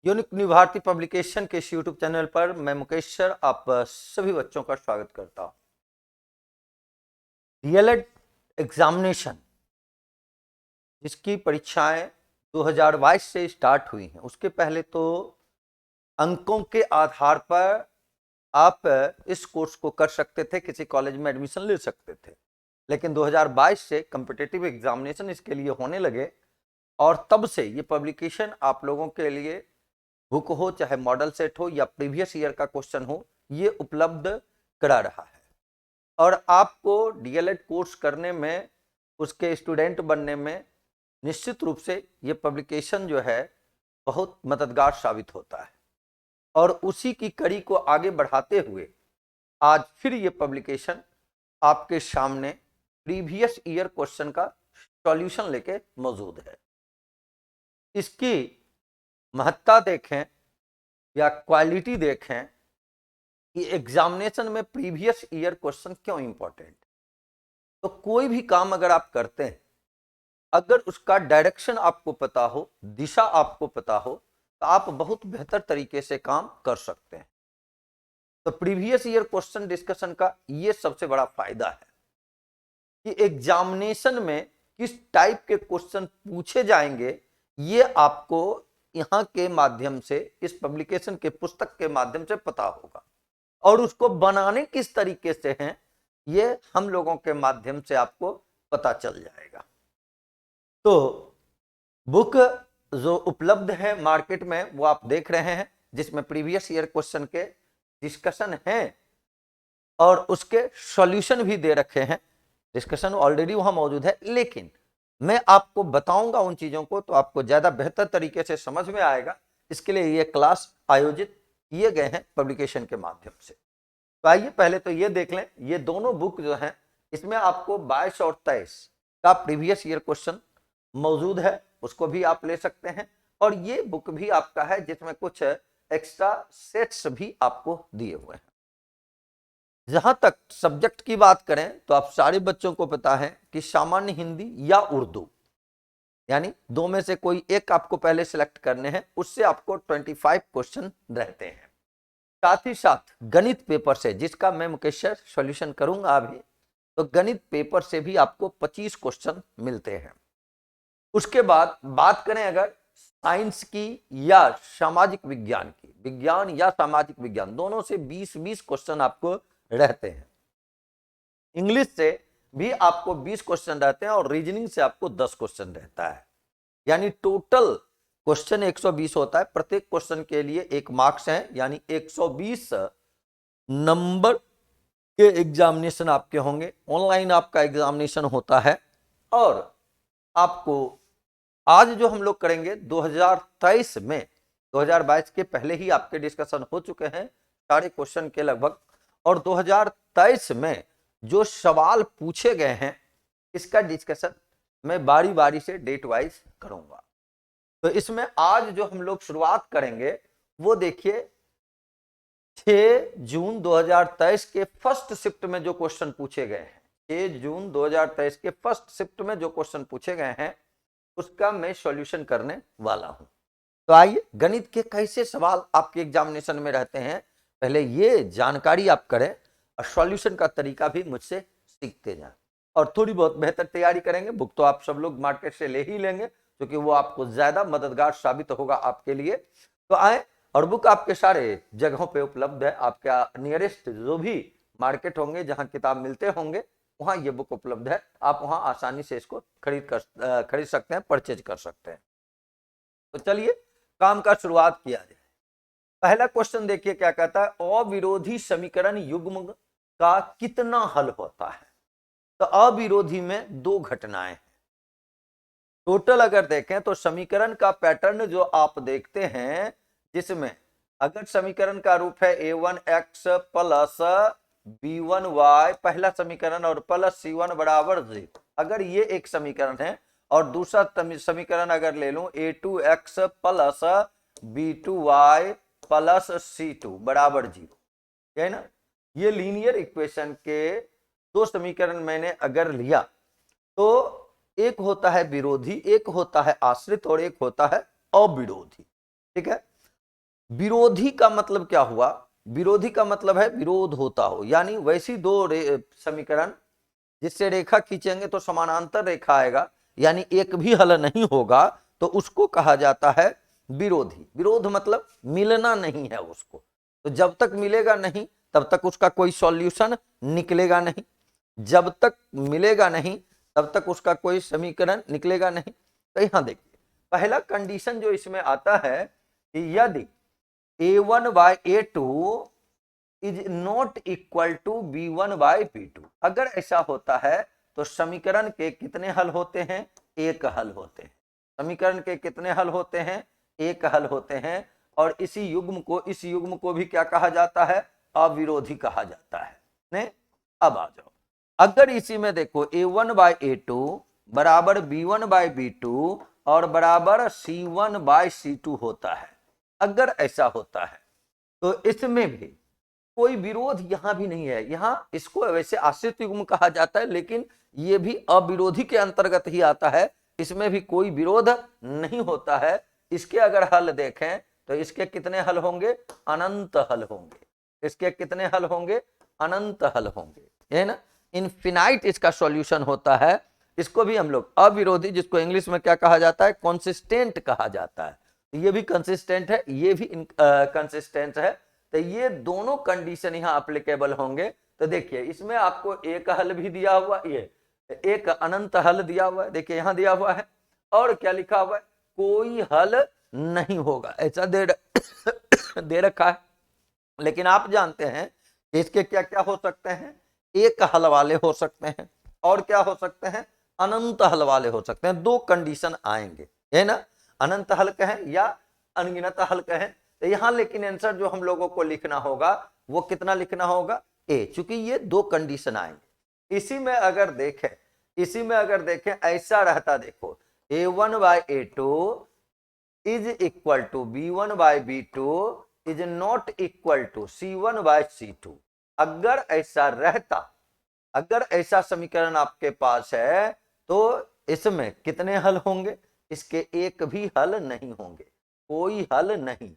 Unique Bharti publication के इस YouTube channel पर मैं मुकेश सर आप सभी बच्चों का स्वागत करता हूं। डीएलएड एग्जामिनेशन जिसकी परीक्षाएं 2022 से स्टार्ट हुई हैं, उसके पहले तो अंकों के आधार पर आप इस कोर्स को कर सकते थे, किसी कॉलेज में एडमिशन ले सकते थे। लेकिन 2022 से कॉम्पिटिटिव एग्जामिनेशन इसके लिए होने लगे और तब से ये पब्लिकेशन आप लोगों के लिए बुक हो, चाहे मॉडल सेट हो या प्रीवियस ईयर का क्वेश्चन हो, ये उपलब्ध करा रहा है। और आपको डीएलएड कोर्स करने में, उसके स्टूडेंट बनने में निश्चित रूप से ये पब्लिकेशन जो है बहुत मददगार साबित होता है। और उसी की कड़ी को आगे बढ़ाते हुए आज फिर ये पब्लिकेशन आपके सामने प्रीवियस ईयर क्वेश्चन का सॉल्यूशन लेके मौजूद है। इसकी महत्ता देखें या क्वालिटी देखें कि एग्जामिनेशन में प्रीवियस ईयर क्वेश्चन क्यों इंपॉर्टेंट। तो कोई भी काम अगर आप करते हैं, अगर उसका डायरेक्शन आपको पता हो, दिशा आपको पता हो, तो आप बहुत बेहतर तरीके से काम कर सकते हैं। तो प्रीवियस ईयर क्वेश्चन डिस्कशन का ये सबसे बड़ा फायदा है कि एग्जामिनेशन में किस टाइप के क्वेश्चन पूछे जाएंगे, ये आपको यहां के माध्यम से, इस पब्लिकेशन के पुस्तक के माध्यम से पता होगा। और उसको बनाने किस तरीके से हैं, ये हम लोगों के माध्यम से आपको पता चल जाएगा। तो बुक जो उपलब्ध है मार्केट में वो आप देख रहे हैं, जिसमें प्रीवियस ईयर क्वेश्चन के डिस्कशन हैं और उसके सॉल्यूशन भी दे रखे हैं। डिस्कशन ऑलरेडी वहां मौजूद है, लेकिन मैं आपको बताऊंगा उन चीजों को, तो आपको ज्यादा बेहतर तरीके से समझ में आएगा। इसके लिए ये क्लास आयोजित किए गए हैं पब्लिकेशन के माध्यम से। तो आइए पहले तो ये देख लें, ये दोनों बुक जो हैं, इसमें आपको 22 और 23 का प्रीवियस ईयर क्वेश्चन मौजूद है, उसको भी आप ले सकते हैं। और ये बुक भी आपका है जिसमें कुछ एक्स्ट्रा सेट्स भी आपको दिए हुए हैं। जहां तक सब्जेक्ट की बात करें तो आप सारे बच्चों को पता है कि सामान्य हिंदी या उर्दू, यानी दो में से कोई एक आपको पहले सिलेक्ट करने हैं, उससे आपको 25 क्वेश्चन रहते हैं। साथ ही साथ गणित पेपर से, जिसका मैं मुकेश सर सॉल्यूशन करूंगा अभी, तो गणित पेपर से भी आपको 25 क्वेश्चन मिलते हैं। उसके बाद बात करें अगर साइंस की या सामाजिक विज्ञान की, विज्ञान या सामाजिक विज्ञान दोनों से 20-20 क्वेश्चन आपको रहते हैं। इंग्लिश से भी आपको 20 क्वेश्चन रहते हैं और रीजनिंग से आपको 10 क्वेश्चन रहता है। यानी टोटल क्वेश्चन 120 होता है। प्रत्येक क्वेश्चन के लिए 1 मार्क्स है, यानी 120 नंबर के एग्जामिनेशन आपके होंगे। ऑनलाइन आपका एग्जामिनेशन होता है। और आपको आज जो हम लोग करेंगे 2023 में, 2022 के पहले ही आपके डिस्कशन हो चुके हैं सारे क्वेश्चन के लगभग, और 2023 में जो सवाल पूछे गए हैं इसका डिस्कशन मैं बारी बारी से डेट वाइज करूंगा। तो इसमें आज जो हम लोग शुरुआत करेंगे वो देखिए 6 जून 2023 के फर्स्ट शिफ्ट में जो क्वेश्चन पूछे गए हैं, 6 जून 2023 के फर्स्ट शिफ्ट में जो क्वेश्चन पूछे गए हैं उसका मैं सॉल्यूशन करने वाला हूं। तो आइए, गणित के कैसे सवाल आपके एग्जामिनेशन में रहते हैं, पहले ये जानकारी आप करें और सॉल्यूशन का तरीका भी मुझसे सीखते जाएं और थोड़ी बहुत बेहतर तैयारी करेंगे। बुक तो आप सब लोग मार्केट से ले ही लेंगे, क्योंकि वो आपको ज्यादा मददगार साबित होगा आपके लिए। तो आए, और बुक आपके सारे जगहों पे उपलब्ध है। आपका नियरेस्ट जो भी मार्केट होंगे जहां किताब मिलते होंगे, वहां ये बुक उपलब्ध है। आप वहां आसानी से इसको खरीद सकते हैं, परचेज कर सकते हैं। तो चलिए काम का शुरुआत किया जाए। पहला क्वेश्चन देखिए क्या कहता है, अविरोधी समीकरण युग्म का कितना हल होता है। तो अविरोधी में 2 घटनाएं हैं। टोटल अगर देखें तो समीकरण का पैटर्न जो आप देखते हैं, जिसमें अगर समीकरण का रूप है a1x प्लस b1y पहला समीकरण और प्लस c1 बराबर 0, अगर ये एक समीकरण है, और दूसरा समीकरण अगर ले लूं a2x plus b2y plus c2 बराबर 0, है ना। ये लीनियर इक्वेशन के 2 समीकरण मैंने अगर लिया तो एक होता है विरोधी, एक होता है आश्रित और एक होता है अविरोधी। ठीक है। विरोधी का मतलब क्या हुआ? विरोधी का मतलब है विरोध होता हो, यानी वैसी दो समीकरण जिससे रेखा खींचेंगे तो समानांतर रेखा आएगा, यानी एक भी हल नहीं होगा, तो उसको कहा जाता है विरोधी। विरोध मतलब मिलना नहीं है उसको, तो जब तक मिलेगा नहीं तब तक उसका कोई सॉल्यूशन निकलेगा नहीं, जब तक मिलेगा नहीं तब तक उसका कोई समीकरण निकलेगा नहीं। तो यहां देखिए पहला कंडीशन जो इसमें आता है कि यदि a1 by a2 is not equal to b1 by b2, अगर ऐसा होता है तो समीकरण के कितने हल होते हैं? एक हल होते हैं। समीकरण के कितने हल होते हैं? एक हल होते हैं। और इसी युग्म को, इस युग्म को भी क्या कहा जाता है? अविरोधी कहा जाता है। ने अब आ जाओ, अगर इसी में देखो a1 बाय a2 बराबर b1 बाय b2 और बराबर c1 बाय c2 होता है, अगर ऐसा होता है तो इसमें भी कोई विरोध यहां भी नहीं है। यहां इसको वैसे आश्रित युग्म कहा जाता है, लेकिन यह भी अविरोधी के अंतर्गत ही आता है, इसमें भी कोई विरोध नहीं होता है। इसके अगर हल देखें तो इसके कितने हल होंगे? अनंत हल होंगे। इसके कितने हल होंगे? अनंत हल होंगे, है ना। इनफिनाइट इसका सॉल्यूशन होता है। इसको भी हम लोग अविरोधी, जिसको इंग्लिश में क्या कहा जाता है? कंसिस्टेंट कहा जाता है। ये भी कंसिस्टेंट है, ये भी कंसिस्टेंट है। तो ये दोनों कंडीशन यहां अप्लीकेबल होंगे। तो देखिए इसमें आपको एक हल भी दिया हुआ, ये एक अनंत हल दिया हुआ है, देखिए यहां दिया हुआ है। और क्या लिखा हुआ है? कोई हल नहीं होगा, ऐसा दे रखा है। लेकिन आप जानते हैं इसके क्या क्या हो सकते हैं? एक हल वाले हो सकते हैं, और क्या हो सकते हैं? अनंत हल वाले हो सकते हैं। दो कंडीशन आएंगे, है ना। अनंत हल कहें या अनगिनत हल कहें। तो यहां लेकिन आंसर जो हम लोगों को लिखना होगा वो कितना लिखना होगा? ए, चूंकि ये दो कंडीशन आएंगे। इसी में अगर देखें ऐसा रहता, देखो a1 by a2 is equal to b1 by b2 is not equal to c1 by c2। अगर ऐसा रहता, अगर ऐसा समीकरण आपके पास है तो इसमें कितने हल होंगे? इसके एक भी हल नहीं होंगे, कोई हल नहीं,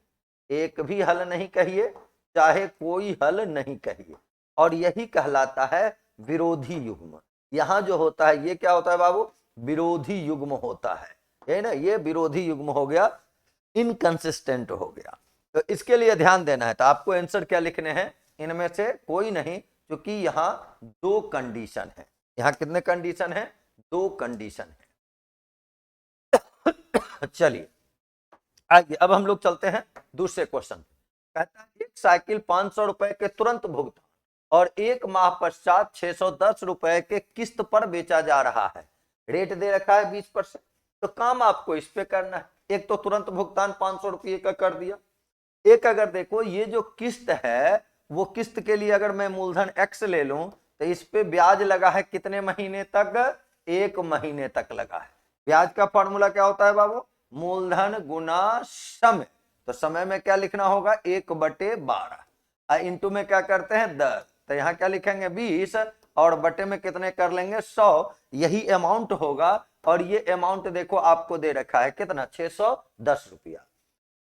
एक भी हल नहीं कहिए, चाहे कोई हल नहीं कहिए। और यही कहलाता है विरोधी युग्म। यहां जो होता है ये क्या होता है बाबू? विरोधी युग्म होता है ना। ये विरोधी युग्म हो गया, इनकंसिस्टेंट हो गया। तो इसके लिए ध्यान देना है। तो आपको आंसर क्या लिखने हैं? इनमें से कोई नहीं, क्योंकि यहां दो कंडीशन है। यहां कितने कंडीशन है? दो कंडीशन है। चलिए आगे अब हम लोग चलते हैं दूसरे क्वेश्चन। कहता है एक साइकिल 500 रुपए के तुरंत भुगतान और एक माह पश्चात 610 रुपए के किस्त पर बेचा जा रहा है। रेट दे रखा है 20%। तो काम आपको इस पे करना है। एक तो तुरंत भुगतान 500 रुपये का कर दिया। एक अगर देखो ये जो किस्त है, वो किस्त के लिए अगर मैं मूलधन x ले लूं तो इस पे ब्याज लगा है कितने महीने तक? 1 महीने तक लगा है। ब्याज का फॉर्मूला क्या होता है बाबू? मूलधन गुना समय। तो समय में क्या लिखना होगा? 1/12। इंटू में क्या करते हैं? 10। तो यहां क्या लिखेंगे? 20 और बटे में कितने कर लेंगे? 100। यही अमाउंट होगा। और ये अमाउंट देखो आपको दे रखा है कितना? 610 रुपया।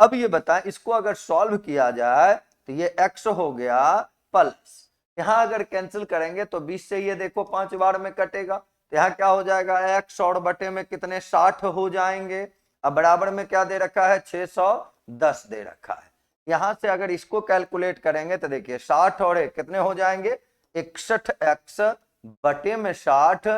अब ये बताएं इसको अगर सॉल्व किया जाए तो ये x हो गया प्लस, यहां अगर कैंसिल करेंगे तो 20 से ये देखो 5 बार में कटेगा। तो यहां क्या हो जाएगा? x और बटे में कितने? 60 हो जाएंगे। अब बराबर में क्या दे रखा है? 610 दे रखा है। यहां से अगर इसको कैलकुलेट करेंगे तो देखिए 60 और 1 कितने हो जाएंगे? 61x बटे में 60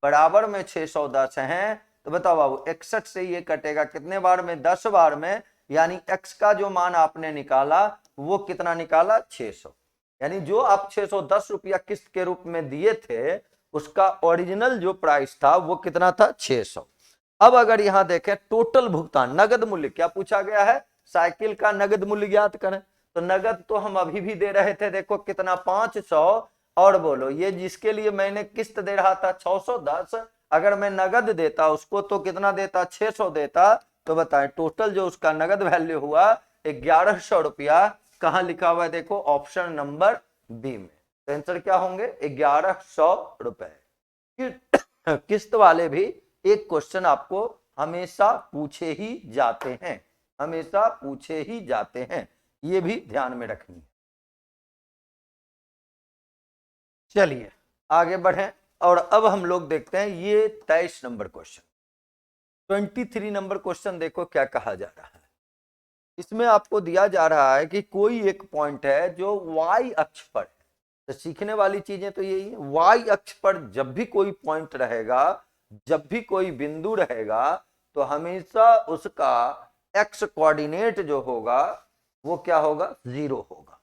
बराबर में 610 है। तो बताओ बाबू 61 से ये कटेगा कितने बार में? 10 बार में। यानी x का जो मान आपने निकाला वो कितना निकाला? 600। यानी जो आप 610 रुपया किस्त के रूप में दिए थे उसका ओरिजिनल जो प्राइस था वो कितना था? 600। अब अगर यहां देखें टोटल भुगतान, नगद मूल्य क्या पूछा गया है? साइकिल का नगद मूल्य ज्ञात करें। तो नगद तो हम अभी भी दे रहे थे, देखो कितना? 500। और बोलो ये जिसके लिए मैंने किस्त दे रहा था 610, अगर मैं नगद देता उसको तो कितना देता? 600 देता। तो बताएं टोटल जो उसका नगद वैल्यू हुआ 1100 रुपया। कहां लिखा हुआ है? देखो ऑप्शन नंबर बी में। तो आंसर क्या होंगे? 1100 रुपए। किस्त वाले भी एक क्वेश्चन आपको हमेशा पूछे ही जाते हैं, हमेशा पूछे ही जाते हैं। ये भी ध्यान में रखनी है। चलिए आगे बढ़ें और अब हम लोग देखते हैं ये 23 नंबर क्वेश्चन। 23 नंबर क्वेश्चन देखो क्या कहा जा रहा है। इसमें आपको दिया जा रहा है कि कोई एक पॉइंट है जो y अक्ष पर है। तो सीखने वाली चीजें तो यही है, y अक्ष पर जब भी कोई पॉइंट रहेगा, जब भी कोई बिंदु रहेगा, तो हमेशा उसका x कोऑर्डिनेट जो होगा वो क्या होगा, 0 होगा।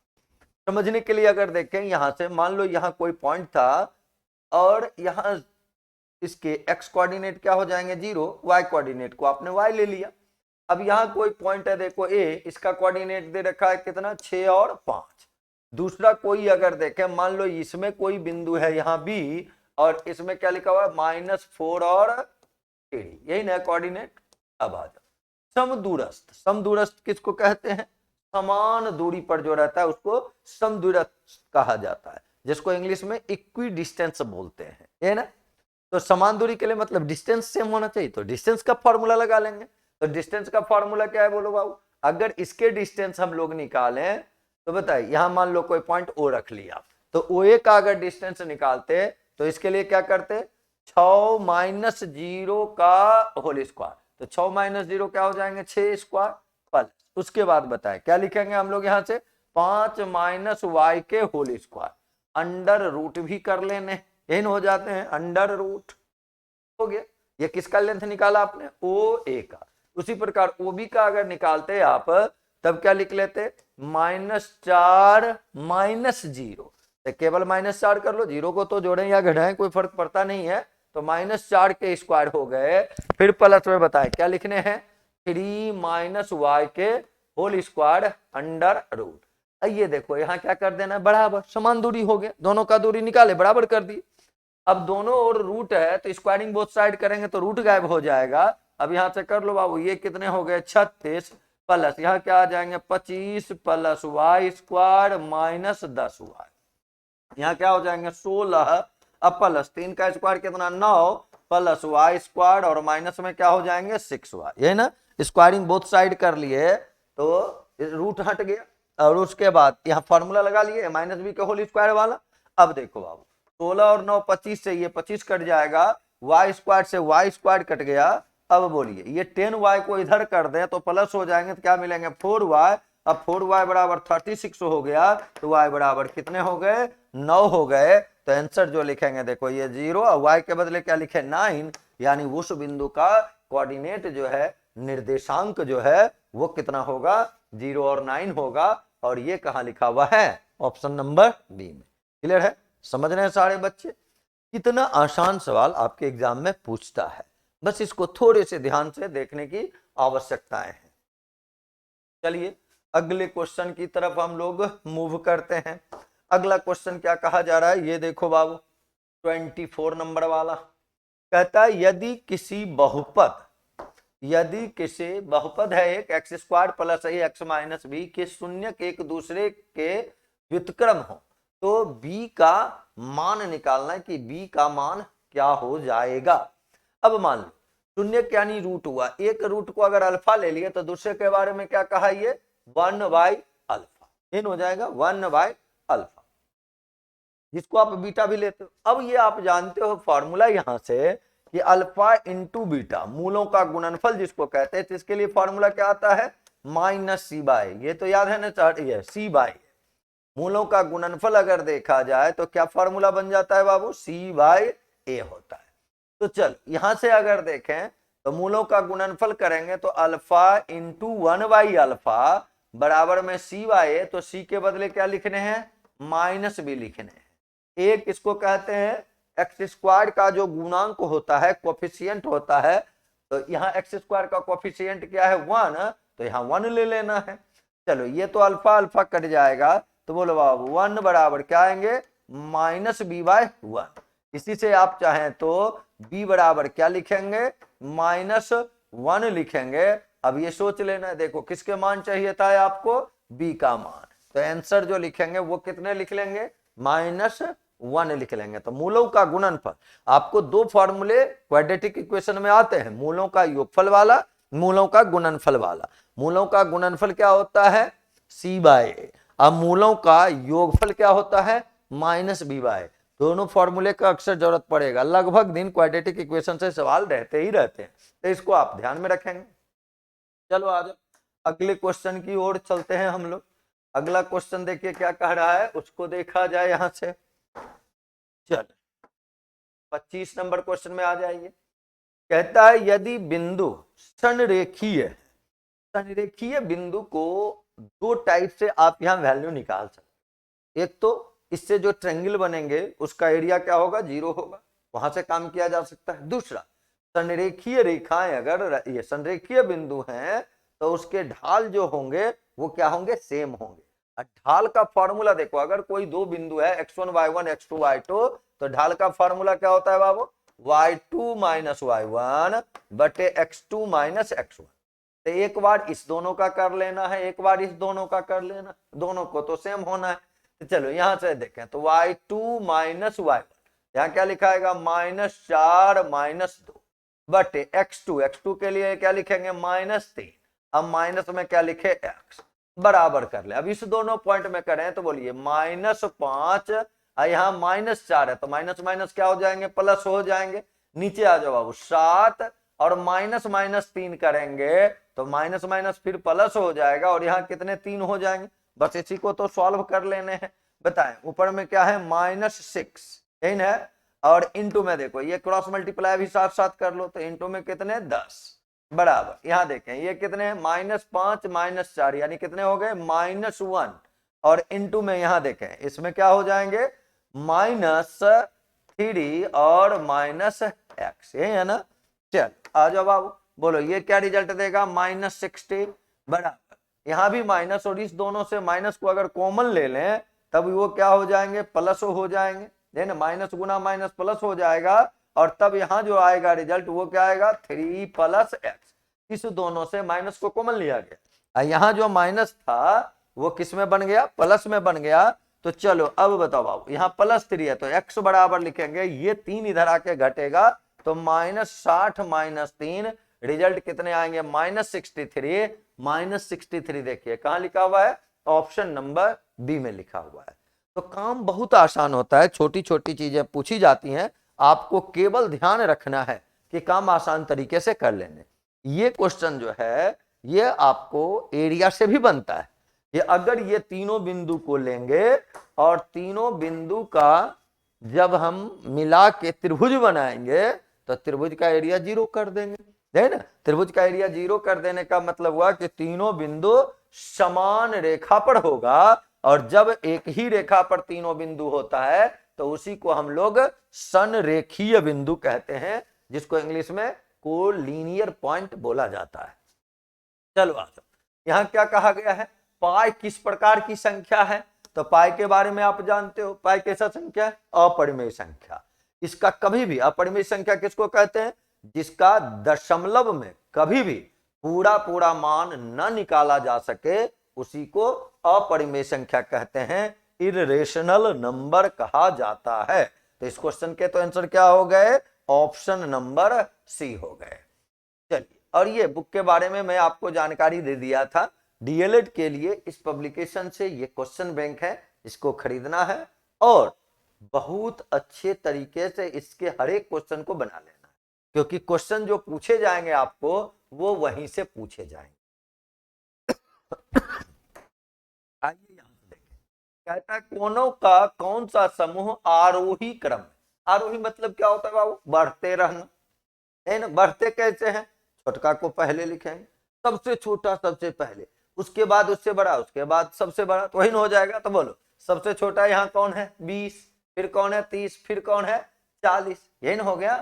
समझने के लिए अगर देखें, यहां से मान लो यहां कोई पॉइंट था और यहां इसके x कोऑर्डिनेट क्या हो जाएंगे 0, y कोऑर्डिनेट को आपने y ले लिया। अब यहां कोई पॉइंट है देखो a, इसका कोऑर्डिनेट दे रखा है कितना, 6 और 5। दूसरा कोई अगर देखें, मान लो इसमें कोई बिंदु है यहाँ b और इसमें क्या लिखा हुआ है -4 और 3, यही ना कोऑर्डिनेट। अब आ जाओ समदूरस्थ। समदूरस्थ किसको कहते हैं, समान दूरी पर जो रहता है उसको समदूरस्थ कहा जाता है, जिसको इंग्लिश में इक्वी डिस्टेंस बोलते हैं, है ना। तो समान दूरी के लिए मतलब डिस्टेंस सेम होना चाहिए, तो डिस्टेंस का फॉर्मूला लगा लेंगे। तो डिस्टेंस का फॉर्मूला क्या है बोलो बाबू, अगर इसके डिस्टेंस हम लोग निकालें तो बताइए, यहां मान लो कोई पॉइंट ओ रख लिया, तो ओ ए का अगर डिस्टेंस निकालते तो इसके लिए क्या करते, 6 माइनस 0 का होल स्क्वायर। तो 6 माइनस 0 क्या हो जाएंगे, 6 स्क्वायर प्लस, उसके बाद बताए क्या लिखेंगे हम लोग, यहां से 5 माइनस वाई के होल स्क्वायर, अंडर रूट भी कर लेने, इन हो जाते हैं अंडर रूट, हो गया। ये किसका लेंथ निकाला आपने, ओ ए का। उसी प्रकार ओ बी का अगर निकालते आप तब क्या लिख लेते, -4 माइनस 0, तो केवल -4 कर लो, 0 को तो जोड़ें या घटाएं कोई फर्क पड़ता नहीं है, तो -4 के स्क्वायर हो गए। फिर प्लस में बताए क्या लिखने हैं, 3 माइनस वाई के होल स्क्वायर अंडर रूट। ये देखो यहां क्या कर देना, बराबर, समान दूरी हो गया, दोनों का दूरी निकाले बराबर कर दी। अब दोनों ओर रूट है तो स्क्वायरिंग बोथ साइड करेंगे तो रूट गायब हो जाएगा। अब यहां से कर लो बाबू, ये कितने हो गए 36 प्लस यहां क्या आ जाएंगे 25 plus Y square minus 10 Y, यहां क्या हो जाएंगे 16। अब प्लस 3 का स्क्वायर कितना 9 प्लस वाई स्क्वायर और माइनस में क्या हो जाएंगे 6 वाई, ये ना स्क्वायरिंग बोथ साइड कर लिए तो रूट हट गया। और उसके बाद यहाँ फॉर्मूला लगा लिए माइनस बी के होल स्क्वायर वाला। अब देखो बाबू 16 और 9 25 से ये 25 कट जाएगा, वाई स्क्वायर से वाई स्क्वायर कट गया। अब बोलिए ये 10y को इधर कर दें तो प्लस हो जाएंगे तो क्या मिलेंगे 4y। अब 4y बराबर 36 हो गया, तो y बराबर कितने हो गए 9 हो गए। तो आंसर जो लिखेंगे देखो ये 0 और y के बदले क्या लिखे 9, यानी उस बिंदु का कोऑर्डिनेट जो है, निर्देशांक जो है वो कितना होगा 0 और 9 होगा। और ये कहाँ लिखा हुआ है, ऑप्शन नंबर बी में। क्लियर है, समझ रहे हैं सारे बच्चे। कितना आसान सवाल आपके एग्जाम में पूछता है, बस इसको थोड़े से ध्यान से देखने की आवश्यकताएं हैं। चलिए अगले क्वेश्चन की तरफ हम लोग मूव करते हैं। अगला क्वेश्चन क्या कहा जा रहा है, ये देखो बाबू 24 नंबर वाला कहता है यदि किसी बहुपद है एक X square plus X minus B के शून्य एक दूसरे के व्युत्क्रम हो तो b का मान निकालना है कि b का मान क्या हो जाएगा। अब मान लो शून्य क्या नहीं रूट हुआ, एक रूट को अगर अल्फा ले लिया तो दूसरे के बारे में क्या कहा, ये 1/अल्फा, इन हो जाएगा 1/अल्फा, जिसको आप बीटा भी लेते हो। अब ये आप जानते हो फॉर्मूला यहां से कि अल्फा इंटू बीटा मूलों का गुणनफल जिसको कहते हैं, तो इसके लिए फॉर्मूला क्या आता है -c/, ये तो याद है ना, c/, मूलों का गुणनफल अगर देखा जाए तो क्या फॉर्मूला बन जाता है बाबू, c/a होता है। तो चल यहां से अगर देखें तो मूलों का गुणनफल करेंगे तो अल्फा इंटू 1/अल्फा बराबर में c/a, तो c के बदले क्या लिखने हैं -b लिखने हैं। एक इसको कहते हैं एक्स स्क्वायर का जो गुणांक होता है, कोफिशिएंट होता है, तो यहाँ एक्स स्क्वायर का कोफिशिएंट क्या है 1, तो यहाँ 1 ले लेना है। चलो ये तो अल्फा अल्फा कट जाएगा, तो बोलो बाबू 1 बराबर क्या आएंगे -b/1। इसी से आप चाहें तो b बराबर क्या लिखेंगे -1 लिखेंगे। अब ये सोच लेना है, देखो किसके मान चाहिए था आपको, b का मान, तो आंसर जो लिखेंगे वो कितने लिख लेंगे -1 लिख लेंगे। तो मूलों का गुणनफल, आपको दो फॉर्मूले क्वाड्रेटिक इक्वेशन में आते हैं, मूलों का योगफल वाला, मूलों का गुणनफल वाला। मूलों का गुणनफल क्या होता है सी बाय ए। अब मूलों का योगफल क्या होता है, माइनस बी बाय। दोनों फॉर्मूले का अक्सर जरूरत पड़ेगा, लगभग दिन क्वाड्रेटिक इक्वेशन से सवाल रहते ही रहते हैं, तो इसको आप ध्यान में रखेंगे। चलो आ जाओ अगले क्वेश्चन की ओर चलते हैं हम लोग। अगला क्वेश्चन देखिए क्या कह रहा है, उसको देखा जाए यहां से। चल 25 नंबर क्वेश्चन में आ जाइए। कहता है यदि बिंदु संरेखीय बिंदु को दो टाइप से आप यहां वैल्यू निकाल सकते। एक तो इससे जो ट्रेंगल बनेंगे उसका एरिया क्या होगा, 0 होगा, वहां से काम किया जा सकता है। दूसरा, संरेखीय रेखाएं अगर ये संरेखीय बिंदु हैं तो उसके ढाल जो होंगे वो क्या होंगे, सेम होंगे। ढाल का फॉर्मूला देखो, अगर कोई दो बिंदु है x1 y1 x2 y2, तो ढाल का फॉर्मूला क्या होता है बाबू, y2 माइनस y1 बटे x2 माइनस x1। तो एक बार इस दोनों का कर लेना है, एक बार इस दोनों का कर लेना, दोनों को तो सेम होना है। तो चलो यहां से देखें तो y2 माइनस y1, यहाँ क्या लिखाएगा, -4 माइनस 2 बटे x2 के लिए क्या लिखेंगे, -3। अब माइनस में क्या लिखे, x बराबर कर ले। अब इस दोनों पॉइंट में करें तो बोलिए -5, यहाँ -4 है तो माइनस माइनस क्या हो जाएंगे, प्लस हो जाएंगे। नीचे आ जाओ बाबू 7 और माइनस माइनस 3 करेंगे तो माइनस माइनस फिर प्लस हो जाएगा और यहाँ कितने 3 हो जाएंगे। बस इसी को तो सॉल्व कर लेने हैं। बताएं ऊपर में क्या है, -6 यही है, और इंटू में देखो ये क्रॉस मल्टीप्लाई भी साथ साथ कर लो, तो इंटू में कितने 10 बराबर। यहाँ देखें ये कितने -5 -4 यानी कितने हो गए, -1, और इंटू में यहाँ देखें इसमें क्या हो जाएंगे, -3 और -x, यही है ना। चल आ जाओ बाबू, बोलो ये क्या रिजल्ट देगा, -60 बराबर। यहाँ भी माइनस और इस दोनों से माइनस को अगर कॉमन ले लें तब वो क्या हो जाएंगे, प्लस हो जाएंगे, देना माइनस गुना माइनस प्लस हो जाएगा, और तब यहाँ जो आएगा रिजल्ट वो क्या आएगा, 3 + x। इस दोनों से माइनस को कॉमन लिया गया, यहाँ जो माइनस था वो किस में बन गया, प्लस में बन गया। तो चलो अब बताओ बाबू, यहाँ +3 है तो x बराबर लिखेंगे, ये 3 इधर आके घटेगा तो -60 - 3 रिजल्ट कितने आएंगे, -63। -63 देखिए कहां लिखा हुआ है, ऑप्शन नंबर बी में लिखा हुआ है। तो काम बहुत आसान होता है, छोटी छोटी चीजें पूछी जाती हैं, आपको केवल ध्यान रखना है कि काम आसान तरीके से कर लेने। ये क्वेश्चन जो है ये आपको एरिया से भी बनता है। ये अगर ये तीनों बिंदु को लेंगे और तीनों बिंदु का जब हम मिला के त्रिभुज बनाएंगे तो त्रिभुज का एरिया 0 कर देंगे, है ना। त्रिभुज का एरिया 0 कर देने का मतलब हुआ कि तीनों बिंदु समान रेखा पर होगा, और जब एक ही रेखा पर तीनों बिंदु होता है तो उसी को हम लोग संरेखीय बिंदु कहते हैं, जिसको इंग्लिश में कोलिनियर पॉइंट बोला जाता है। चलो आ जाओ, यहां क्या कहा गया है, पाई किस प्रकार की संख्या है, तो पाई के बारे में आप जानते हो, पाई कैसा संख्या है, अपरिमेय संख्या। इसका कभी भी, अपरिमेय संख्या किसको कहते हैं, जिसका दशमलव में कभी भी पूरा पूरा मान न निकाला जा सके उसी को अपरिमेय संख्या कहते हैं, इरेशनल नंबर कहा जाता है। तो इस क्वेश्चन के तो आंसर क्या हो गए, ऑप्शन नंबर सी हो गए। चलिए, और ये बुक के बारे में मैं आपको जानकारी दे दिया था, डीएलएड के लिए इस पब्लिकेशन से ये क्वेश्चन बैंक है, इसको खरीदना है और बहुत अच्छे तरीके से इसके हर एक क्वेश्चन को बना लेना है, क्योंकि क्वेश्चन जो पूछे जाएंगे आपको वो वहीं से पूछे जाएंगे। आइए यहां से देखें, कहता है कोनों का कौन सा समूह आरोही क्रम, आरोही मतलब क्या होता है बाबू, बढ़ते रहना, है ना। बढ़ते कैसे हैं, छोटका को पहले लिखेंगे, सबसे छोटा सबसे पहले, उसके बाद उससे बड़ा, उसके बाद सबसे बड़ा, तो वही हो जाएगा। तो बोलो सबसे छोटा यहाँ कौन है, 20, फिर कौन है 30, फिर कौन है 40, यही ना हो गया।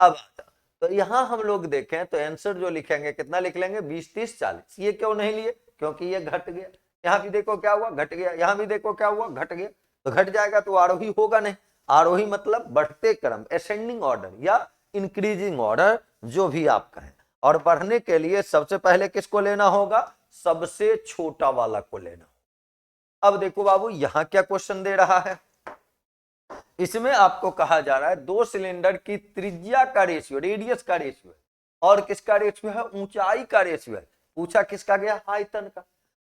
अब आता तो यहाँ हम लोग देखें तो आंसर जो लिखेंगे कितना लिख लेंगे, 20 30 40। ये क्यों नहीं लिए, क्योंकि ये घट गया, यहाँ भी देखो क्या हुआ, घट गया, यहाँ भी देखो क्या हुआ, घट गया, तो घट जाएगा तो आरोही होगा नहीं। आरोही मतलब बढ़ते क्रम, असेंडिंग ऑर्डर या इंक्रीजिंग ऑर्डर, जो भी आप कहें। और बढ़ने के लिए सबसे पहले किसको लेना होगा, सबसे छोटा वाला को लेना। अब देखो बाबू यहां क्या क्वेश्चन दे रहा है, इसमें आपको कहा जा रहा है दो सिलेंडर की त्रिज्या का रेशियो, रेडियस का रेशियो है, और किसका रेशियो है, ऊंचाई का रेशियो है। पूछा किसका गया, आयतन का।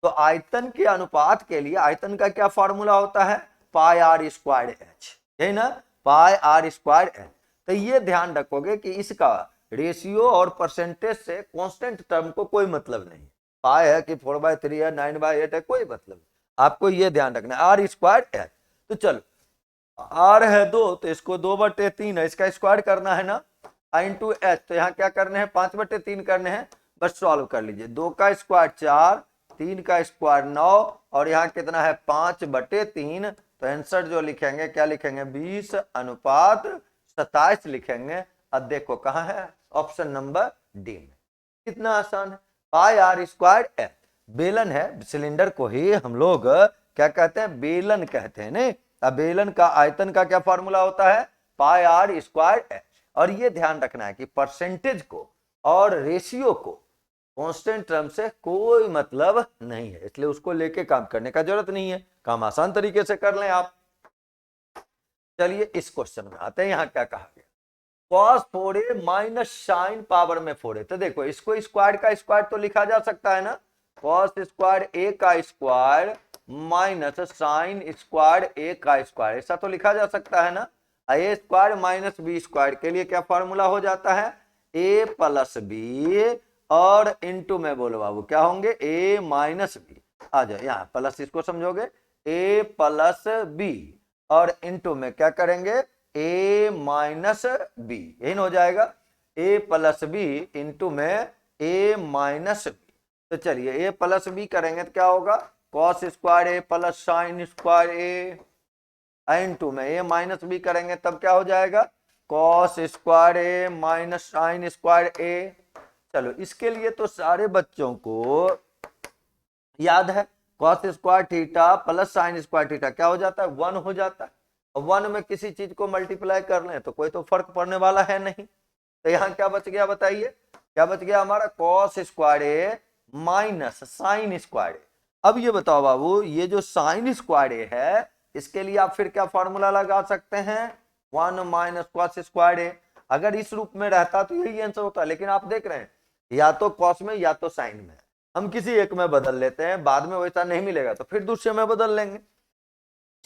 तो आयतन के अनुपात के लिए आयतन का क्या फॉर्मूला होता है, पाई आर स्क्वायर एच, यही ना, पाई आर स्क्वायर एच। तो ये ध्यान रखोगे कि इसका रेशियो और परसेंटेज से कांस्टेंट टर्म को कोई मतलब नहीं, पाई है कि 4/3 है 9/8 है, कोई मतलब, आपको ये ध्यान रखना है आर स्क्वायर एच। तो चलो आर है 2 तो इसको 2/3 है, इसका स्क्वायर करना है ना, इंटू एच, तो यहाँ क्या करने हैं 5/3 करने हैं, बस सॉल्व कर लीजिए। 2 का स्क्वायर 4, 3 का स्क्वायर 9 और यहाँ कितना है 5/3, तो आंसर जो लिखेंगे क्या लिखेंगे 20:27 लिखेंगे। अब देखो कहाँ है, ऑप्शन नंबर डी में। कितना आसान है, पाई आर स्क्वायर एच। बेलन है, सिलेंडर को ही हम लोग क्या कहते हैं, बेलन कहते हैं नहीं। अब बेलन का आयतन का क्या फॉर्मूला होता है, पाई आर स्क्वायर एच। और ये ध्यान रखना है कि परसेंटेज को और रेशियो को कांस्टेंट टर्म से कोई मतलब नहीं है, इसलिए उसको लेके काम करने का जरूरत नहीं है, काम आसान तरीके से कर लें आप। चलिए इस क्वेश्चन में आते हैं, यहां क्या कहा गया, cos 4a minus sine power में 4a। तो देखो इसको स्क्वायर का स्क्वायर तो लिखा जा सकता है ना, cos स्क्वायर a का square minus sine square a का स्क्वायर, ऐसा तो लिखा जा सकता है ना। a square minus B square के लिए क्या फॉर्मूला हो जाता है, a प्लस बी और इंटू में बोलो बाबू क्या होंगे a माइनस बी। आ जाओ यहाँ प्लस, इसको समझोगे a प्लस बी और इंटू में क्या करेंगे a माइनस बी, यही हो जाएगा a प्लस बी इंटू में a माइनस बी। तो चलिए a प्लस बी करेंगे तो क्या होगा, cos square a plus sign square a into में a माइनस बी करेंगे तब क्या हो जाएगा, cos square a minus sine square a। चलो इसके लिए तो सारे बच्चों को याद है, cos square theta plus sine square theta क्या हो जाता है 1 हो जाता है, और 1 में किसी चीज को मल्टीप्लाई कर लें तो कोई तो फर्क पड़ने वाला है नहीं। तो यहाँ क्या बच गया बताइए, क्या बच गया हमारा कॉस स्क्वायर ए माइनस साइन स्क्वायर ए। अब ये बताओ बाबू, ये जो साइन स्क्वायर ए है इसके लिए आप फिर क्या फॉर्मूला लगा सकते हैं, 1 माइनस कॉस स्क्वायर ए। अगर इस रूप में रहता तो यही आंसर होता, लेकिन आप देख रहे हैं या तो कॉस में या तो साइन में, हम किसी एक में बदल लेते हैं, बाद में वैसा नहीं मिलेगा तो फिर दूसरे में बदल लेंगे।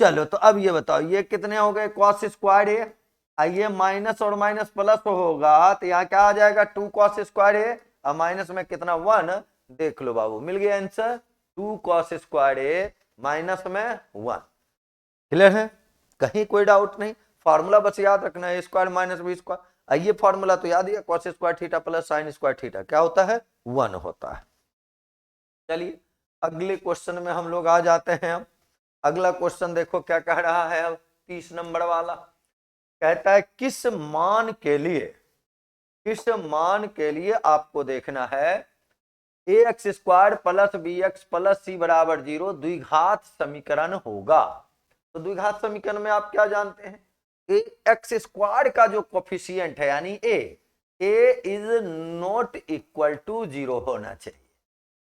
चलो तो अब ये बताओ ये कितने हो गए कॉस स्क्वायर ए, आइए माइनस और माइनस प्लस होगा तो यहाँ क्या आ जाएगा 2 कॉस स्क्वायर ए, और माइनस में कितना 1, देख लो बाबू मिल गया आंसर 2 कॉस स्क्वायर ए माइनस में 1। क्लियर है, कहीं कोई डाउट नहीं, फॉर्मूला बस याद रखना है स्क्वायर माइनस बी स्क्वायर। आइए फॉर्मूला तो याद है, cos square theta plus sine square theta क्या होता है 1 होता है। चलिए अगले क्वेश्चन में हम लोग आ जाते हैं। अब अगला क्वेश्चन देखो क्या कह रहा है, अब 30 नंबर वाला कहता है किस मान के लिए आपको देखना है ax square plus b x plus c बराबर 0 द्विघात समीकरण होगा। तो द्विघात समीकरण में आप क्या जानते हैं, एक्स स्क्वायर का जो कोफिशिएंट है यानी a is not equal to 0 होना चाहिए,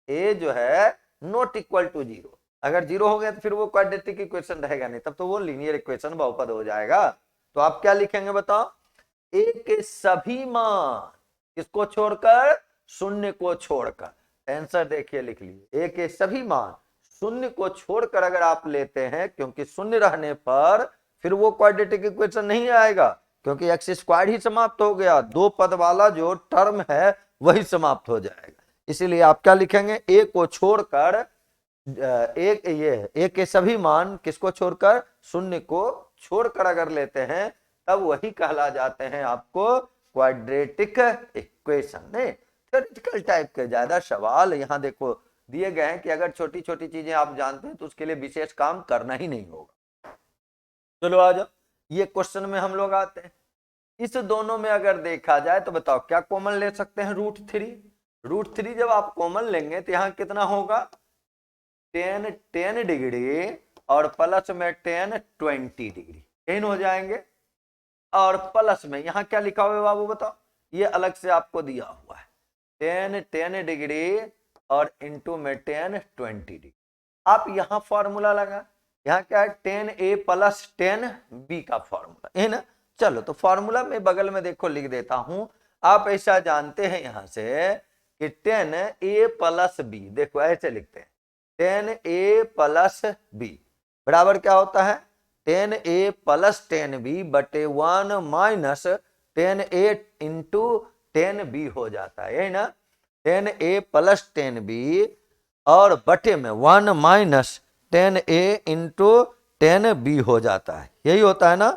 a जो है नॉट इक्वल टू 0, अगर 0 हो गया तो फिर वो क्वाड्रेटिक इक्वेशन रहेगा नहीं, तब तो वो लीनियर इक्वेशन बहुपद हो जाएगा। तो आप क्या लिखेंगे बताओ, a के सभी मान किसको छोड़कर, शून्य को छोड़कर। आंसर देखिए लिख लीजिए, a के सभी मान शून्य को छोड़कर अगर आप लेते हैं, क्योंकि शून्य रहने पर फिर वो क्वाड्रेटिक इक्वेशन नहीं आएगा, क्योंकि एक्स स्क्वायर ही समाप्त हो गया, 2 पद वाला जो टर्म है वही समाप्त हो जाएगा। इसीलिए आप क्या लिखेंगे, a को छोड़कर एक के सभी मान किसको छोड़कर, शून्य को छोड़कर अगर लेते हैं तब वही कहला जाते हैं आपको क्वाड्रेटिक इक्वेशन। नहीं थ्योरेटिकल टाइप के ज्यादा सवाल यहाँ देखो दिए गए हैं कि अगर छोटी छोटी चीजें आप जानते हैं तो उसके लिए विशेष काम करना ही नहीं होगा। चलो आ जाओ ये क्वेश्चन में हम लोग आते हैं। इस दोनों में अगर देखा जाए तो बताओ क्या कॉमन ले सकते हैं, √3 जब आप कॉमन लेंगे तो यहाँ कितना होगा 10 डिग्री और प्लस में 20 डिग्री, इन हो जाएंगे। और प्लस में यहाँ क्या लिखा हुआ है बाबू बताओ, ये अलग से आपको दिया हुआ है 10 डिग्री और इंटू में 20 डिग्री। आप यहाँ फॉर्मूला लगा, यहाँ क्या है 10a प्लस 10b का फॉर्मूला है ना। चलो तो फॉर्मूला में बगल में देखो लिख देता हूं, आप ऐसा जानते हैं यहां से कि 10a प्लस b, देखो ऐसे लिखते हैं 10a प्लस बी बराबर क्या होता है 10a प्लस 10b बटे 1 माइनस 10a इंटू 10b हो जाता है, यही ना 10a प्लस 10b और बटे में 1 माइनस 10a इंटू 10b हो जाता है, यही होता है ना।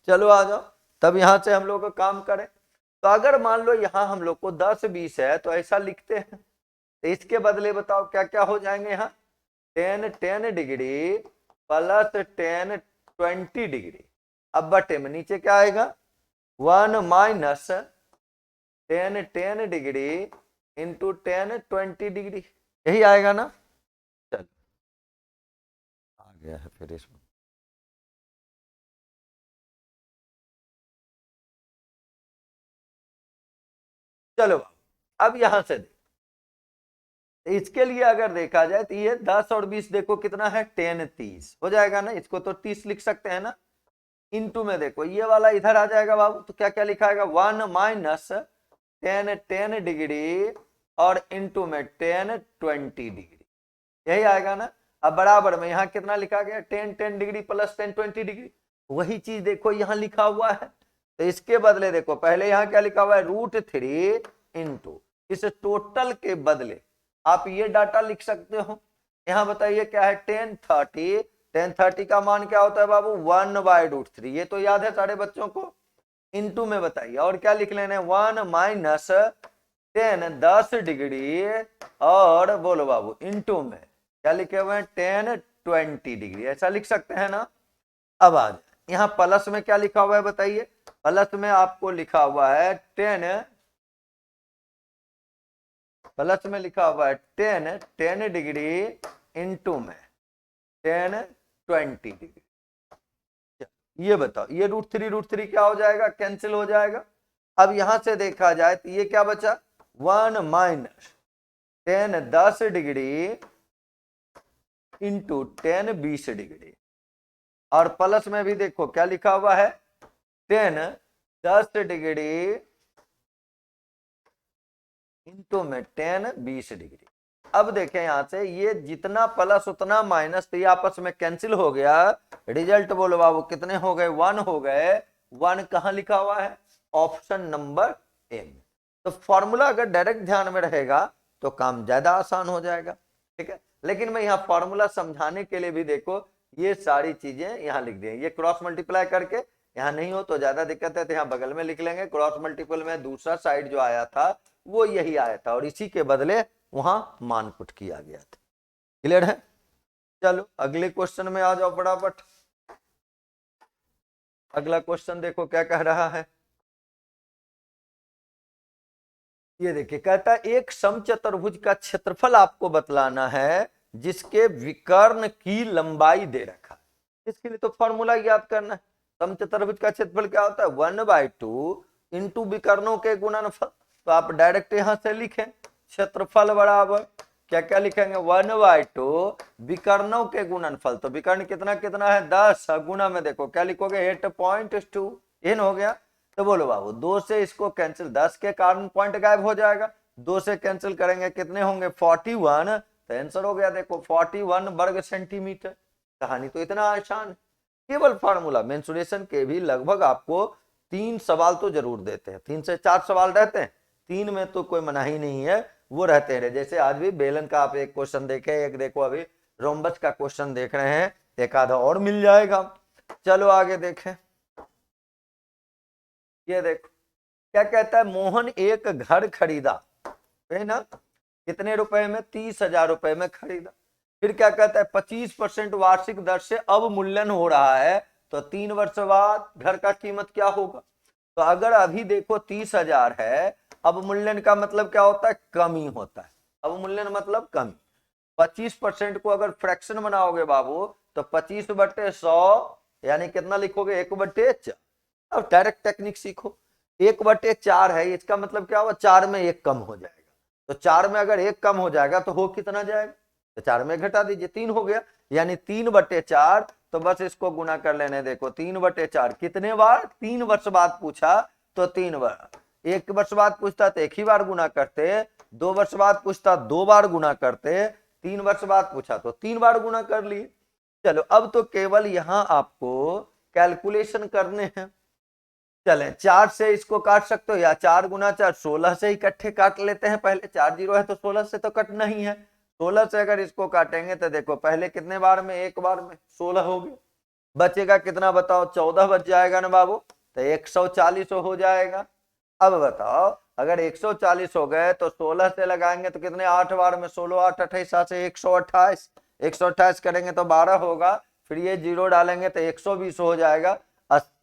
चलो आ जाओ, तब यहां से हम लोग काम करें। तो अगर मान लो यहां हम लोग को 10 20 है तो ऐसा लिखते हैं, तो इसके बदले बताओ क्या क्या हो जाएंगे यहाँ 10 डिग्री प्लस 10 डिग्री, अब बटे में नीचे क्या आएगा 1 माइनस 10 डिग्री इंटू 10 डिग्री, यही आएगा ना। चलो आ गया है फिर इसमें। चलो अब यहां से इसके लिए अगर देखा जाए तो ये 10 और 20 देखो कितना है 10 30 हो जाएगा ना, इसको तो 30 लिख सकते हैं ना। इनटू में देखो ये वाला इधर आ जाएगा बाबू, तो क्या क्या लिखाएगा 1 माइनस 10 डिग्री और इनटू में 10 डिग्री, यही आएगा ना। अब बराबर में यहाँ कितना लिखा गया 10 डिग्री प्लस 10 डिग्री, वही चीज देखो यहाँ लिखा हुआ है। तो इसके बदले देखो पहले यहाँ क्या लिखा हुआ है √3 इंटू, इस टोटल के बदले आप ये डाटा लिख सकते हो। यहाँ बताइए क्या है 10 30 का मान क्या होता है बाबू 1/√3, ये तो याद है सारे बच्चों को। इनटू में बताइए और क्या लिख लेने 1 माइनस 10 डिग्री और बोलो बाबू इनटू में क्या लिखे हुए हैं 10 डिग्री, ऐसा लिख सकते हैं ना। अब आ जाए यहाँ प्लस में क्या लिखा हुआ है बताइए, प्लस में आपको लिखा हुआ है 10 प्लस में लिखा हुआ है 10 डिग्री इंटू में 20 डिग्री। ये बताओ ये √3 क्या हो जाएगा कैंसिल हो जाएगा। अब यहां से देखा जाए तो ये क्या बचा 1 माइनस 10 डिग्री इंटू 20 डिग्री, और प्लस में भी देखो क्या लिखा हुआ है 10 डिग्री इंटू में 20 डिग्री। अब देखें यहां से ये जितना प्लस उतना माइनस, तो ये आपस में कैंसिल हो गया, रिजल्ट बोलो बाबू कितने हो गए 1 हो गए। 1 कहां लिखा हुआ है ऑप्शन नंबर ए में। तो फॉर्मूला अगर डायरेक्ट ध्यान में रहेगा तो काम ज्यादा आसान हो जाएगा, ठीक है। लेकिन मैं यहाँ फॉर्मूला समझाने के लिए भी देखो ये सारी चीजें यहाँ लिख दी, ये क्रॉस मल्टीप्लाई करके यहाँ नहीं हो तो ज्यादा दिक्कत है तो यहाँ बगल में लिख लेंगे। क्रॉस मल्टीपल में दूसरा साइड जो आया था वो यही आया था और इसी के बदले वहां मान पुट किया गया था। क्लियर है। चलो अगले क्वेश्चन में आ जाओ फटाफट। अगला क्वेश्चन देखो क्या कह रहा है, ये देखिए कहता है एक समचतुर्भुज का क्षेत्रफल आपको बतलाना है जिसके विकर्ण की लंबाई दे रखा है। इसके लिए तो फॉर्मूला याद करना है। समचतुर्भुज का क्षेत्रफल क्या होता है 1/2 इंटू विकर्णों के गुणनफल। तो आप डायरेक्ट यहां से लिखें क्षेत्रफल बराबर क्या क्या लिखेंगे 1/2 विकर्णों के गुणनफल। तो विकर्ण कितना कितना है 10, गुना में देखो क्या लिखोगे 8.2 इन हो गया। तो बोलो बाबू 2 से इसको कैंसिल, 10 के कारण पॉइंट गायब हो जाएगा, 2 से कैंसिल करेंगे कितने होंगे 41। तो आंसर हो गया देखो 41 वर्ग सेंटीमीटर। कहानी तो इतना आसान है। केवल फार्मूला मेंसुरेशन के भी लगभग आपको 3 सवाल तो जरूर देते हैं, 3 से 4 सवाल रहते हैं, 3 में तो कोई मनाही नहीं है, वो रहते हैं। जैसे आज भी बेलन का आप एक क्वेश्चन देखे, एक देखो अभी रोम्बस का क्वेश्चन देख रहे हैं, एक आधा और मिल जाएगा। चलो आगे देखें। ये देखो क्या कहता है मोहन एक घर खरीदा है ना, कितने रुपए में 30,000 रुपए में खरीदा। फिर क्या कहता है 25% वार्षिक दर से अवमूल्यन हो रहा है, तो 3 वर्ष बाद घर का कीमत क्या होगा। तो अगर अभी देखो 30,000 है, अवमूल्यन का मतलब क्या होता है कमी होता है, अवमूल्यन मतलब कमी। 25% को अगर फ्रैक्शन बनाओगे बाबू तो 25/100 यानी कितना लिखोगे 1/4। अब डायरेक्ट टेक्निक सीखो, 1/4 है, इसका मतलब क्या हुआ 4 में 1 कम हो जाएगा। तो 4 में अगर 1 कम हो जाएगा तो हो कितना जाएगा, तो 4 में घटा दीजिए 3 हो गया, यानी 3/4। तो बस इसको गुना कर लेने, देखो 3/4 कितने बार 3 वर्ष बाद पूछा तो 3 बार, 1 वर्ष बाद पूछता तो 1 ही बार गुना करते, 2 वर्ष बाद पूछता 2 बार गुना करते, 3 वर्ष बाद पूछा तो 3 बार गुना कर लिए। चलो अब तो केवल यहां आपको कैलकुलेशन करने हैं। चले 4 से इसको काट सकते हो, या 4 गुना 4 16 से इकट्ठे काट लेते हैं। पहले 4 जीरो है तो 16 से तो कटना ही है। 16 से अगर इसको काटेंगे तो देखो पहले कितने बार में, एक बार में 16 हो गए, बचेगा कितना बताओ, 14 बच जाएगा ना बाबू, तो 140 हो जाएगा। अब बताओ अगर 140 हो गए तो 16 से लगाएंगे तो कितने, 8 बार में 16 8 28 से 128, 128 करेंगे तो 12 होगा, फिर ये जीरो डालेंगे तो 120 हो जाएगा।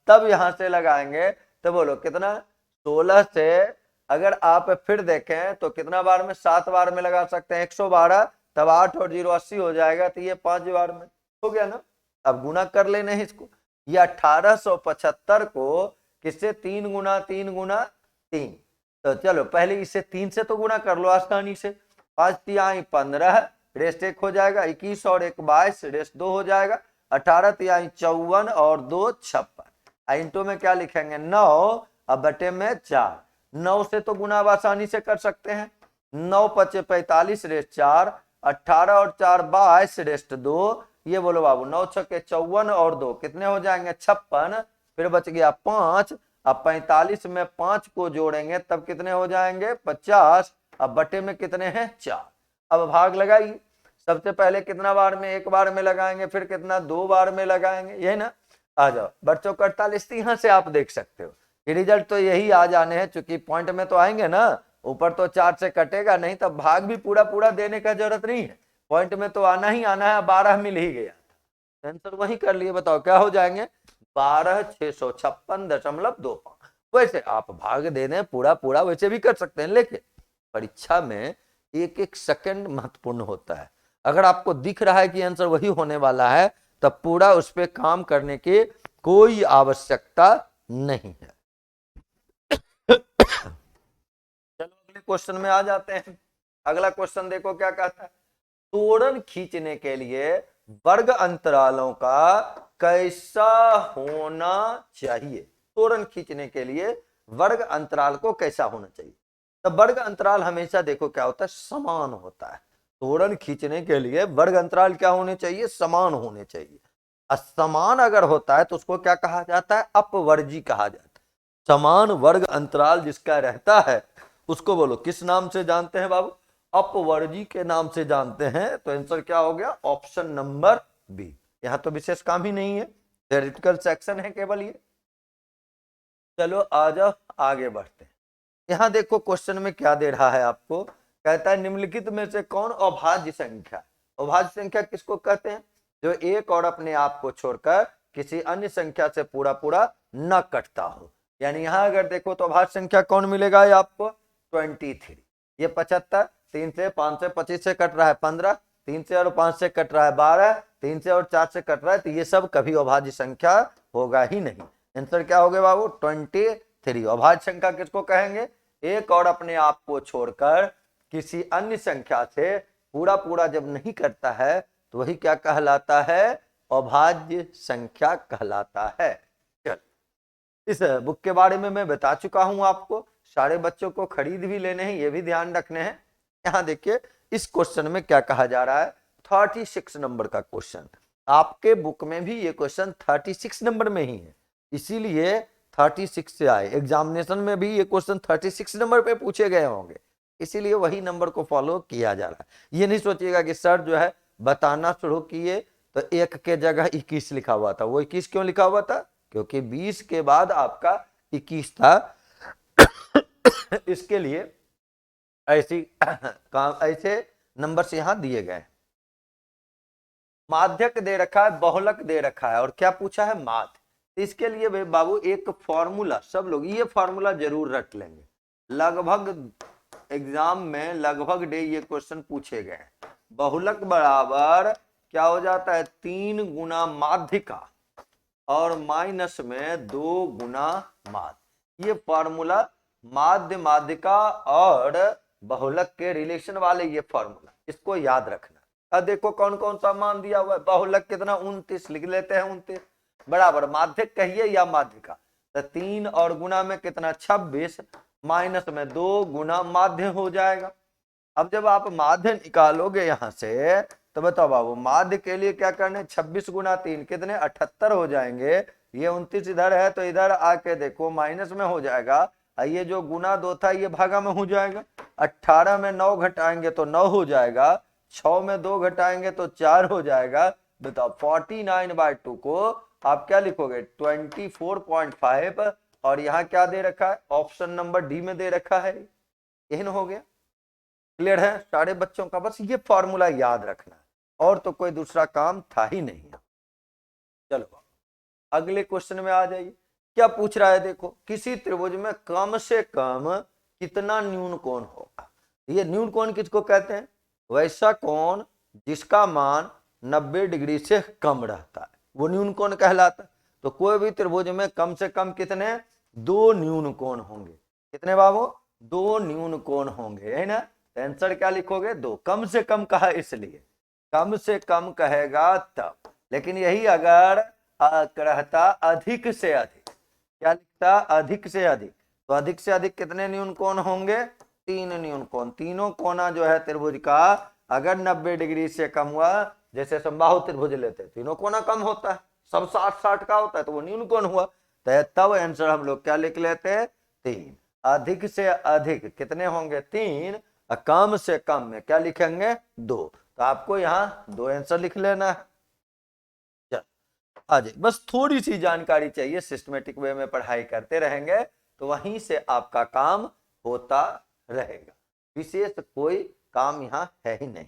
तब यहां से लगाएंगे तो बोलो कितना, 16 से अगर आप फिर देखें तो कितना बार में, 7 बार में लगा सकते हैं 112, तब 8 और 0 80 हो जाएगा, तो ये 5 बार में हो गया ना। अब गुना कर लेने हैं इसको, ये 1875 को किससे, 3 गुना 3 गुना 3, तो चलो पहले इसे 3 से तो गुना कर लो आसानी से, 5 तिहाई 15, रेस्ट 1 हो जाएगा, 21 और 1 22, रेस्ट 2 हो जाएगा, 18 तिहाई 54 और 2 56, इंटू में क्या लिखेंगे 9, अब बटे में 4, 9 से तो गुना आसानी से कर सकते हैं, 9 पचे 45 रेस्ट 4, 18 और 4 22 रेस्ट 2, ये बोलो बाबू 9 छक्के 54 और 2 कितने हो जाएंगे 56, फिर बच गया 5, अब 45 में 5 को जोड़ेंगे तब कितने हो जाएंगे 50, अब बटे में कितने हैं 4। अब भाग लगाइए, सबसे पहले कितना बार में, 1 बार में लगाएंगे, फिर कितना 2 बार में लगाएंगे, यही ना। आ जाओ बच्चों को 48, यहां से आप देख सकते हो कि रिजल्ट तो यही आ जाने हैं, चूंकि पॉइंट में तो आएंगे ना, ऊपर तो 4 से कटेगा नहीं, तब भाग भी पूरा पूरा देने का जरूरत नहीं है, पॉइंट में तो आना ही आना है, 12 मिल ही गया, आंसर वही कर लिए। बताओ क्या हो जाएंगे 12,656.25। वैसे आप भाग दे दें पूरा पूरा, वैसे भी कर सकते हैं, लेकिन परीक्षा में एक एक सेकंड महत्वपूर्ण होता है। अगर आपको दिख रहा है कि आंसर वही होने वाला है तब पूरा उस पर काम करने की कोई आवश्यकता नहीं है। चलो अगले क्वेश्चन में आ जाते हैं। अगला क्वेश्चन देखो क्या कहता है, त्वरण खींचने के लिए वर्ग अंतरालों का कैसा होना चाहिए। त्वरण खींचने के लिए वर्ग अंतराल को कैसा होना चाहिए, तो वर्ग अंतराल हमेशा देखो क्या होता है, समान होता है। त्वरण खींचने के लिए वर्ग अंतराल क्या होने चाहिए, समान होने चाहिए। असमान अगर होता है तो उसको क्या कहा जाता है, अपवर्जी कहा जाता है। समान वर्ग अंतराल जिसका रहता है उसको बोलो किस नाम से जानते हैं बाबू, अपवर्जी के नाम से जानते हैं। तो आंसर क्या हो गया, ऑप्शन नंबर बी। यहां तो विशेष काम ही नहीं है, थ्योरेटिकल सेक्शन है केवल ये। चलो आ जाओ आगे बढ़ते हैं। यहां देखो क्वेश्चन में क्या दे रहा है आपको, कहता है निम्नलिखित में से कौन अभाज्य संख्या, अभाज्य संख्या किसको कहते हैं, जो एक और अपने आप को छोड़कर किसी अन्य संख्या से पूरा पूरा न कटता हो। यानी यहां अगर देखो तो अभाज्य संख्या कौन मिलेगा, ये आपको 23, ये 75, 3 से 5 से 25 से कट रहा है 15, 3 से और 5 से कट रहा है 12, 3 से और 4 से कट रहा है, तो ये सब कभी अभाज्य संख्या होगा ही नहीं। आंसर क्या हो गया बाबू 23। अभाज्य संख्या किसको कहेंगे, एक और अपने आप को छोड़कर किसी अन्य संख्या से पूरा पूरा जब नहीं करता है तो वही क्या कहलाता है, अभाज्य संख्या कहलाता है। चल इस बुक के बारे में मैं बता चुका हूं आपको, सारे बच्चों को खरीद भी लेने हैं, ये भी ध्यान रखने हैं। यहां देखिए इस क्वेश्चन में क्या कहा जा रहा है, 36 नंबर का क्वेश्चन। आपके बुक में भी ये क्वेश्चन 36 नंबर में ही है, इसीलिए 36 से आए। एग्जामिनेशन में भी ये क्वेश्चन 36 नंबर पे पूछे गए होंगे, इसीलिए वही नंबर को फॉलो किया जा रहा है। ये नहीं सोचिएगा कि सर जो है बताना शुरू किए तो 1 के जगह 21 लिखा हुआ था। वो 21 क्यों लिखा हुआ था, क्योंकि 20 के बाद आपका 21 था। इसके लिए ऐसी काम, ऐसे नंबर से यहां दिए गए। माध्यक दे रखा है, बहुलक दे रखा है, और क्या पूछा है, माध्य। इसके लिए बाबू एक फॉर्मूला, सब लोग ये फॉर्मूला जरूर रट लेंगे, लगभग एग्जाम में लगभग डे ये क्वेश्चन पूछे गए हैं। बहुलक बराबर क्या हो जाता है, 3 गुना माध्य का और माइनस में 2 गुना माध्य। ये फॉर्मूला माध्य माध्यिका और बहुलक के रिलेशन वाले ये फॉर्मूला, इसको याद रखना। अब देखो कौन कौन सा मान दिया हुआ है, बहुलक कितना 29 लिख लेते हैं, 29 बराबर माध्यक कहिए या माध्यिका, तो 3 और गुना में कितना 26 माइनस में 2 गुना माध्य हो जाएगा। अब जब आप माध्य निकालोगे यहां से तो बताओ बाबू, माध्य के लिए क्या करने, 26 गुना 3 कितने 78 हो जाएंगे। ये 29 इधर है तो इधर आके देखो माइनस में हो जाएगा, ये जो गुना 2 था ये भागा में हो जाएगा। 18 में 9 घटाएंगे तो 9 हो जाएगा, 6 में 2 घटाएंगे तो 4 हो जाएगा। बताओ 49/2 को आप क्या लिखोगे 24.5, और यहाँ क्या दे रखा है, ऑप्शन नंबर डी में दे रखा है। यही हो गया, क्लियर है सारे बच्चों का। बस ये फॉर्मूला याद रखना है, और तो कोई दूसरा काम था ही नहीं। चलो अगले क्वेश्चन में आ जाइए। क्या पूछ रहा है, देखो किसी त्रिभुज में कम से कम कितना न्यून कोण होगा। ये न्यून कोण किसको कहते हैं, वैसा कोण जिसका मान 90 डिग्री से कम रहता है, वो न्यून कोण कहलाता है। तो कोई भी त्रिभुज में कम से कम कितने, 2 न्यून कोण होंगे। कितने बाबू, 2 न्यून कोण होंगे, है ना। आंसर क्या लिखोगे, 2। कम से कम कहा इसलिए, कम से कम कहेगा तब, लेकिन यही अगर रहता अधिक से अधिक, क्या लिखता, अधिक से अधिक, तो अधिक से अधिक कितने न्यून कोण होंगे, 3 न्यून कोण। तीनों कोना जो है त्रिभुज का अगर 90 डिग्री से कम हुआ, जैसे समबाहु त्रिभुज लेते तीनों कोना कम होता है, सब 60-60 का होता है, तो वो न्यून कोण हुआ। तो तब आंसर हम लोग क्या लिख लेते हैं, 3। अधिक से अधिक कितने होंगे, 3, और कम से कम में क्या लिखेंगे, 2। तो आपको यहाँ 2 आंसर लिख लेना है। आ जाए, बस थोड़ी सी जानकारी चाहिए, सिस्टमेटिक वे में पढ़ाई करते रहेंगे तो वहीं से आपका काम होता रहेगा, विशेष कोई काम यहाँ है ही नहीं।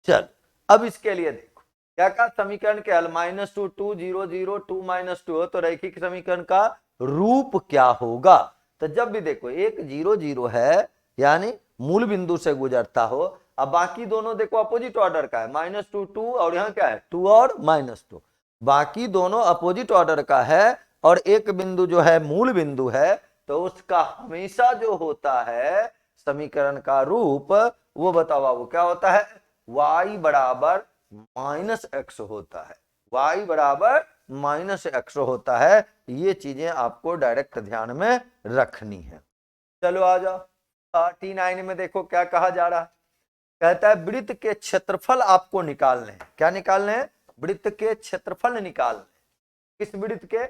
चल अब इसके लिए देखो क्या कहा, समीकरण के हल -2 2 0 0 2 -2 हो तो रैखिक समीकरण का रूप क्या होगा। तो जब भी देखो एक 0 0 है यानी मूल बिंदु से गुजरता हो, अब बाकी दोनों देखो अपोजिट ऑर्डर का है, -2 2 और यहाँ क्या है 2 और -2, बाकी दोनों अपोजिट ऑर्डर का है, और एक बिंदु जो है मूल बिंदु है, तो उसका हमेशा जो होता है समीकरण का रूप, वो बताओ बाबू क्या होता है, y बराबर -x होता है, y बराबर -x होता है। ये चीजें आपको डायरेक्ट ध्यान में रखनी है। चलो आ जाओ 39 में देखो क्या कहा जा रहा है, कहता है वृत्त के क्षेत्रफल आपको निकालने हैं। क्या निकालने हैं, वृत्त के क्षेत्रफल निकालने। किस वृत्त के,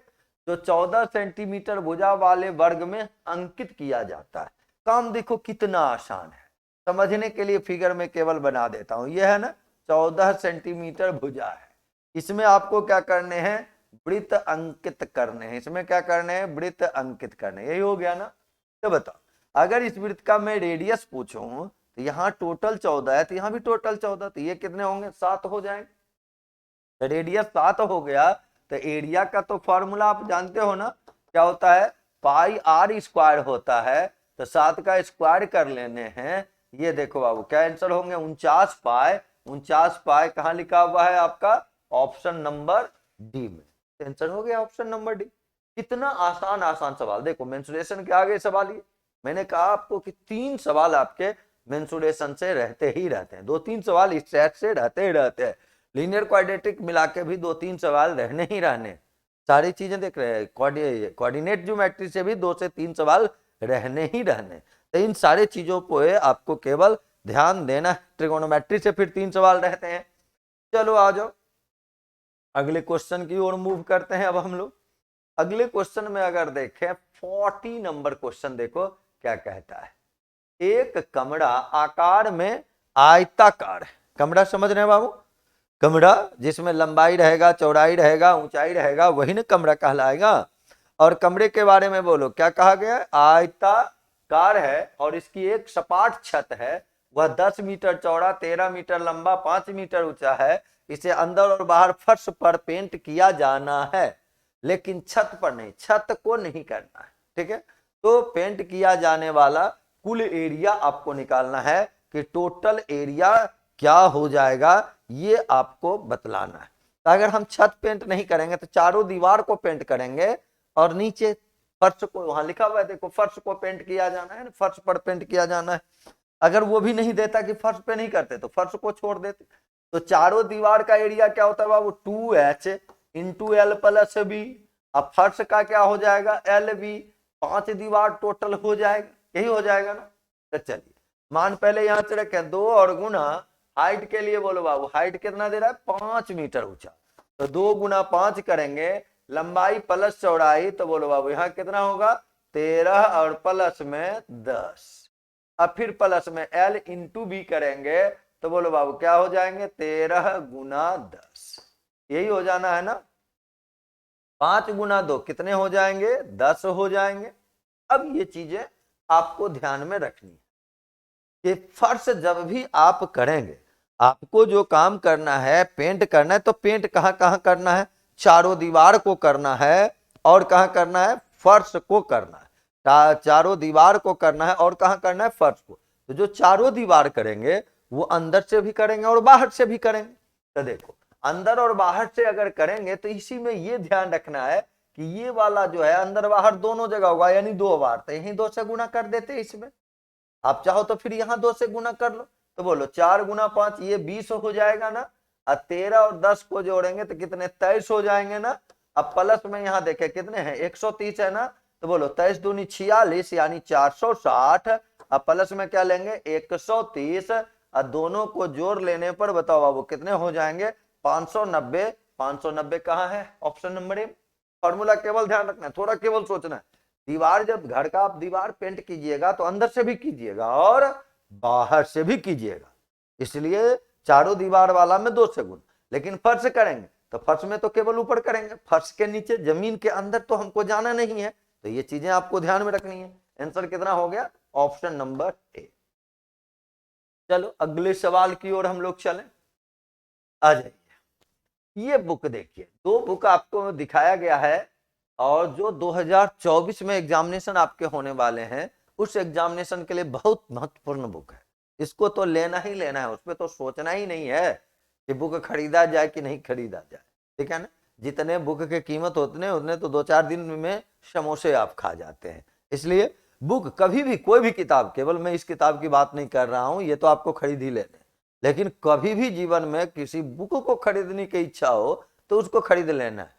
जो 14 सेंटीमीटर भुजा वाले वर्ग में अंकित किया जाता है। काम देखो कितना आसान है, समझने के लिए फिगर में केवल बना देता हूं। यह है ना 14 सेंटीमीटर भुजा है, इसमें आपको क्या करने हैं, वृत्त अंकित करने हैं। इसमें क्या करने हैं, वृत्त अंकित करने, यही हो गया ना। तो बताओ अगर इस वृत्त का मैं रेडियस पूछूं तो यहाँ टोटल 14 है, तो यहाँ भी टोटल 14, तो ये कितने होंगे, 7 हो जाएंगे। रेडियस 7 हो गया, तो एरिया का तो फॉर्मूला आप जानते हो ना, क्या होता है, पाई आर स्क्वायर होता है। तो 7 का स्क्वायर कर लेने हैं, ये देखो बाबू क्या आंसर होंगे, 49 पाई। 49 पाई कहाँ लिखा हुआ है आपका, ऑप्शन नंबर डी में। आंसर हो गया ऑप्शन नंबर डी। कितना आसान आसान सवाल, देखो मेंसुरेशन के आगे सवाल ये मैंने कहा आपको कि 3 सवाल आपके मेंसुरेशन से रहते ही रहते हैं, 2-3 सवाल इस सेट से रहते ही रहते हैं। लीनियर क्वाड्रेटिक मिला के भी 2-3 सवाल रहने ही रहने, सारी चीजें देख रहे हैं, कोऑर्डिनेट ज्योमेट्री से भी 2 से 3 सवाल रहने ही रहने। तो इन सारे चीजों पे आपको केवल ध्यान देना। ट्रिगोनोमेट्री से फिर 3 सवाल रहते हैं। चलो आ जाओ अगले क्वेश्चन की ओर मूव करते हैं। अब हम लोग अगले क्वेश्चन में अगर देखें 40 नंबर क्वेश्चन, देखो क्या कहता है, एक कमरा आकार में आयताकार है। कमरा समझ रहे हैं बाबू, कमरा जिसमें लंबाई रहेगा, चौड़ाई रहेगा, ऊंचाई रहेगा, वही ना कमरा कहलाएगा। और कमरे के बारे में बोलो क्या कहा गया, आयताकार है और इसकी एक सपाट छत है, वह 10 मीटर चौड़ा, 13 मीटर लंबा, 5 मीटर ऊंचा है। इसे अंदर और बाहर फर्श पर पेंट किया जाना है, लेकिन छत पर नहीं, छत को नहीं करना है, ठीक है। तो पेंट किया जाने वाला कुल एरिया आपको निकालना है कि टोटल एरिया क्या हो जाएगा, ये आपको बतलाना है। तो अगर हम छत पेंट नहीं करेंगे तो चारों दीवार को पेंट करेंगे, और नीचे फर्श को, वहां लिखा हुआ है देखो फर्श को पेंट किया जाना है, फर्श पर पेंट किया जाना है। अगर वो भी नहीं देता कि फर्श पे नहीं करते तो फर्श को छोड़ देते। तो चारों दीवार का एरिया क्या होता है बाबू, 2h into L plus B. अब फर्श का क्या हो जाएगा, एल बी, 5 दीवार टोटल हो जाएगा, यही हो जाएगा ना। तो चलिए मान पहले यहां से रखें 2 और गुना हाइट के लिए बोलो बाबू, हाइट कितना दे रहा है 5 मीटर ऊंचा, तो 2 गुना 5 करेंगे, लंबाई प्लस चौड़ाई, तो बोलो बाबू यहाँ कितना होगा 13 और प्लस में 10। अब फिर प्लस में L इंटू बी करेंगे तो बोलो बाबू क्या हो जाएंगे 13 गुना 10, यही हो जाना है ना। 5 गुना 2 कितने हो जाएंगे 10 हो जाएंगे। अब ये चीजें आपको ध्यान में रखनी है कि फर्श जब भी आप करेंगे, आपको जो काम करना है पेंट करना है, तो पेंट कहां कहां करना है, चारों दीवार को करना है और कहां करना है फर्श को करना है, चारों दीवार को करना है और कहां करना है फर्श को। तो जो चारों दीवार करेंगे वो अंदर से भी करेंगे और बाहर से भी करेंगे। तो देखो अंदर और बाहर से अगर करेंगे तो इसी में ये ध्यान रखना है कि ये वाला जो है अंदर बाहर दोनों जगह होगा, यानी 2 बार, तो यही 2 से गुना कर देते इसमें। आप चाहो तो फिर यहां 2 से गुना कर लो, तो बोलो 4 गुना 5 ये 20 हो जाएगा ना, और 13 और 10 को जोड़ेंगे तो कितने 23 हो जाएंगे ना। अब प्लस में यहां देखे कितने हैं 130 है ना, तो बोलो 23 दूनी 46 यानी 460, अब प्लस में क्या लेंगे 130, और दोनों को जोड़ लेने पर बताओ बाबू कितने हो जाएंगे 590। 590 कहाँ है ऑप्शन नंबर ए। फॉर्मूला केवल ध्यान रखना है, थोड़ा केवल सोचना है, दीवार जब घर का आप दीवार पेंट कीजिएगा तो अंदर से भी कीजिएगा और बाहर से भी कीजिएगा, इसलिए चारों दीवार वाला में 2 से गुना। लेकिन फर्श करेंगे तो फर्श में तो केवल ऊपर करेंगे, फर्श के नीचे जमीन के अंदर तो हमको जाना नहीं है, तो ये चीजें आपको ध्यान में रखनी है। आंसर कितना हो गया ऑप्शन नंबर ए। चलो अगले सवाल की ओर हम लोग चलें, आ जाइए। ये बुक देखिए, 2 बुक आपको दिखाया गया है और जो 2024 में एग्जामिनेशन आपके होने वाले हैं उस एग्जामिनेशन के लिए बहुत महत्वपूर्ण बुक है, इसको तो लेना ही लेना है, उसमें तो सोचना ही नहीं है कि बुक खरीदा जाए कि नहीं खरीदा जाए, ठीक है ना। जितने बुक के कीमत होते हैं उतने तो 2-4 दिन में समोसे आप खा जाते हैं, इसलिए बुक कभी भी कोई भी किताब, केवल मैं इस किताब की बात नहीं कर रहा हूं, ये तो आपको खरीद ही लेने, लेकिन कभी भी जीवन में किसी बुक को खरीदने की इच्छा हो तो उसको खरीद लेना है,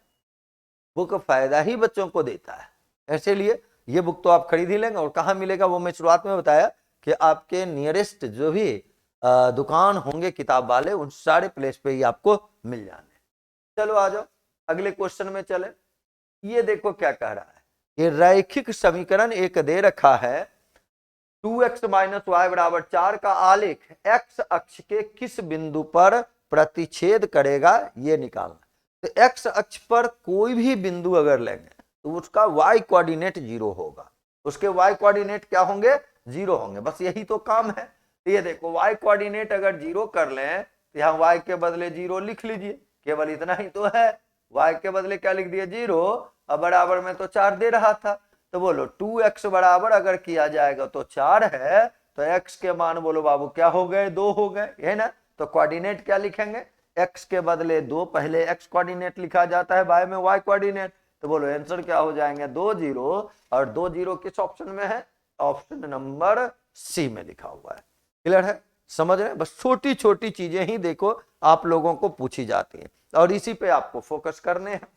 बुक फायदा ही बच्चों को देता है, इसीलिए ये बुक तो आप खरीद ही लेंगे। और कहाँ मिलेगा वो मैं शुरुआत में बताया कि आपके नियरेस्ट जो भी दुकान होंगे किताब वाले उन सारे प्लेस पे ही आपको मिल जाने। चलो आ जाओ अगले क्वेश्चन में चले। ये देखो क्या कह रहा है, ये रैखिक समीकरण एक दे रखा है 2x - y बराबर 4 का आलेख x अक्ष के किस बिंदु पर प्रतिच्छेद करेगा ये निकालना। तो x अक्ष पर कोई भी बिंदु अगर लेंगे तो उसका y कोऑर्डिनेट 0 होगा, उसके y कोऑर्डिनेट क्या होंगे 0 होंगे, बस यही तो काम है। तो ये देखो y कोऑर्डिनेट अगर 0 कर लें तो यहाँ y के बदले 0 लिख लीजिए, केवल इतना ही तो है, y के बदले क्या लिख दिया 0, अब बराबर में तो 4 दे रहा था, तो बोलो 2x बराबर अगर किया जाएगा तो 4 है, तो x के मान बोलो बाबू क्या हो गए 2 हो गए, है ना। तो कोऑर्डिनेट क्या लिखेंगे x के बदले 2, पहले x कोऑर्डिनेट लिखा जाता है बाद में y कोऑर्डिनेट, तो बोलो आंसर क्या हो जाएंगे 2 0, और 2 0 किस ऑप्शन में है ऑप्शन नंबर सी में लिखा हुआ है। क्लियर है, समझ रहे हैं, बस छोटी छोटी चीजें ही देखो आप लोगों को पूछी जाती हैं और इसी पे आपको फोकस करने हैं।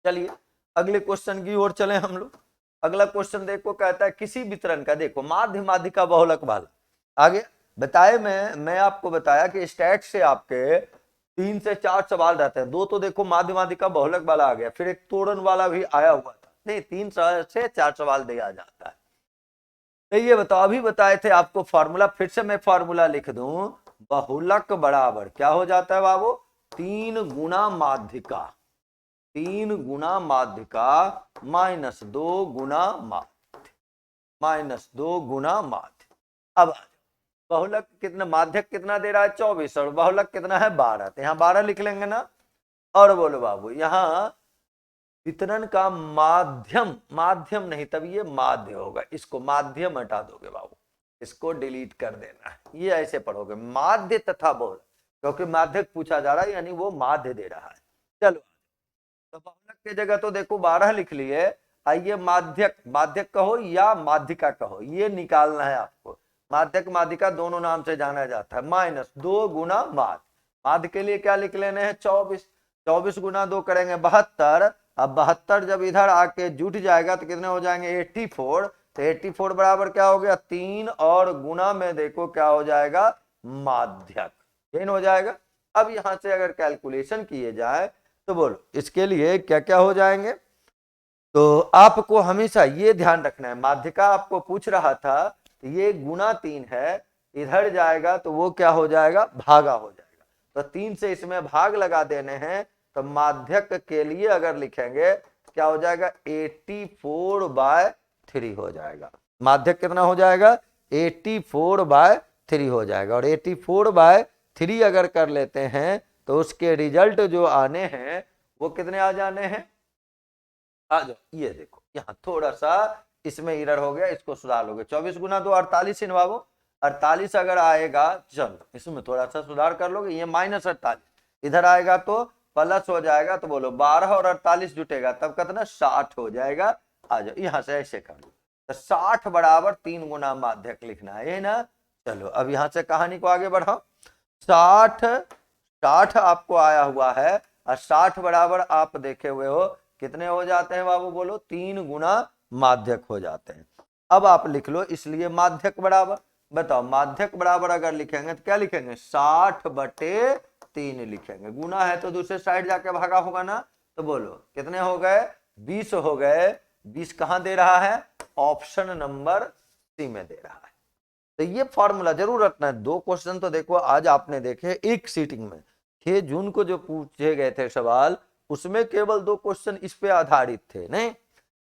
चलिए अगले क्वेश्चन की ओर चले हम लोग। अगला क्वेश्चन देखो कहता है किसी वितरण का, देखो माध्य माध्यिका बहुलक वाला आगे बताए, मैं आपको बताया कि स्टैट से आपके 3 से 4 सवाल रहते हैं, 2 तो देखो माध्य माध्यिका बहुलक वाला आ गया, फिर एक तोरण वाला भी आया हुआ था, नहीं 3 से 4 सवाल दिया जाता है। तो ये बताओ अभी बताए थे आपको फॉर्मूला, फिर से मैं फॉर्मूला लिख दूं, बहुलक बराबर क्या हो जाता है बाबू 3 गुना माध्यिका, 3 गुना माध्यिका माइनस 2 गुना माध्य, माइनस 2 गुना माध्य। अब बहुलक कितना, माध्यक कितना दे रहा है 24 और बहुलक कितना है 12, तो यहाँ 12 लिख लेंगे ना। और बोलो बाबू यहाँ वितरण का माध्यम, माध्यम नहीं तब ये माध्य होगा, इसको माध्यम हटा दोगे बाबू, इसको डिलीट कर देना, ये ऐसे पढ़ोगे माध्य तथा बहुलक, क्योंकि माध्यक पूछा जा रहा है यानी वो माध्य दे रहा है। चलो तो बहुलक की जगह तो देखो 12 लिख लिए, आइए माध्यक, माध्यक कहो या माध्यिका कहो ये निकालना है आपको, माध्यक माध्यिका दोनों नाम से जाना जाता है, माइनस 2 गुना माध्य, माध्य के लिए क्या लिख लेने हैं 24, 24 गुना 2 करेंगे 72, अब 72 जब इधर आके जुट जाएगा तो कितने हो जाएंगे 84, तो 84 बराबर क्या हो गया 3 और गुना में देखो क्या हो जाएगा माध्यक, गेन हो जाएगा। अब यहां से अगर कैलकुलेशन किए जाए तो बोलो इसके लिए क्या क्या हो जाएंगे। तो आपको हमेशा ये ध्यान रखना है, माध्यिका आपको पूछ रहा था ये गुना 3 है, इधर जाएगा तो वो क्या हो जाएगा भागा हो जाएगा, तो 3 से इसमें भाग लगा देने हैं, तो माध्यक के लिए अगर लिखेंगे क्या हो जाएगा 84/3 हो जाएगा। माध्यक कितना हो जाएगा 84/3 हो जाएगा, और 84/3 अगर कर लेते हैं तो उसके रिजल्ट जो आने हैं वो कितने आ जाने हैं, आ जाओ ये देखो यहाँ थोड़ा सा इसमें इरर हो गया, इसको सुधार लोगे। 24 गुना 2 48 इन बाबू, 48 अगर आएगा, चलो इसमें थोड़ा सा सुधार कर लोगे, ये -48 इधर आएगा तो प्लस हो जाएगा, तो बोलो 12 और 48 जुटेगा तब कितना 60 हो जाएगा। आ जाओ यहां से ऐसे कर लो, तो 60 बराबर 3 गुना माध्यक लिखना है ये ना। चलो अब यहां से कहानी को आगे बढ़ाओ। 60 आपको आया हुआ है, और 60 बराबर आप देखे हुए हो कितने हो जाते हैं बाबू, बोलो 3 गुना माध्यक हो जाते हैं। अब आप लिख लो इसलिए माध्यक बराबर, बताओ माध्यक बराबर अगर लिखेंगे तो क्या लिखेंगे 60/3 लिखेंगे, गुना है तो दूसरे साइड जाके भागा होगा ना, तो बोलो कितने हो गए 20 हो गए। 20 कहां दे रहा है, ऑप्शन नंबर सी में दे रहा है। तो ये फॉर्मूला जरूर रखना है। 2 क्वेश्चन तो देखो आज आपने देखे एक सीटिंग में, 6 जून को जो पूछे गए थे सवाल उसमें केवल 2 क्वेश्चन इस पे आधारित थे। नहीं,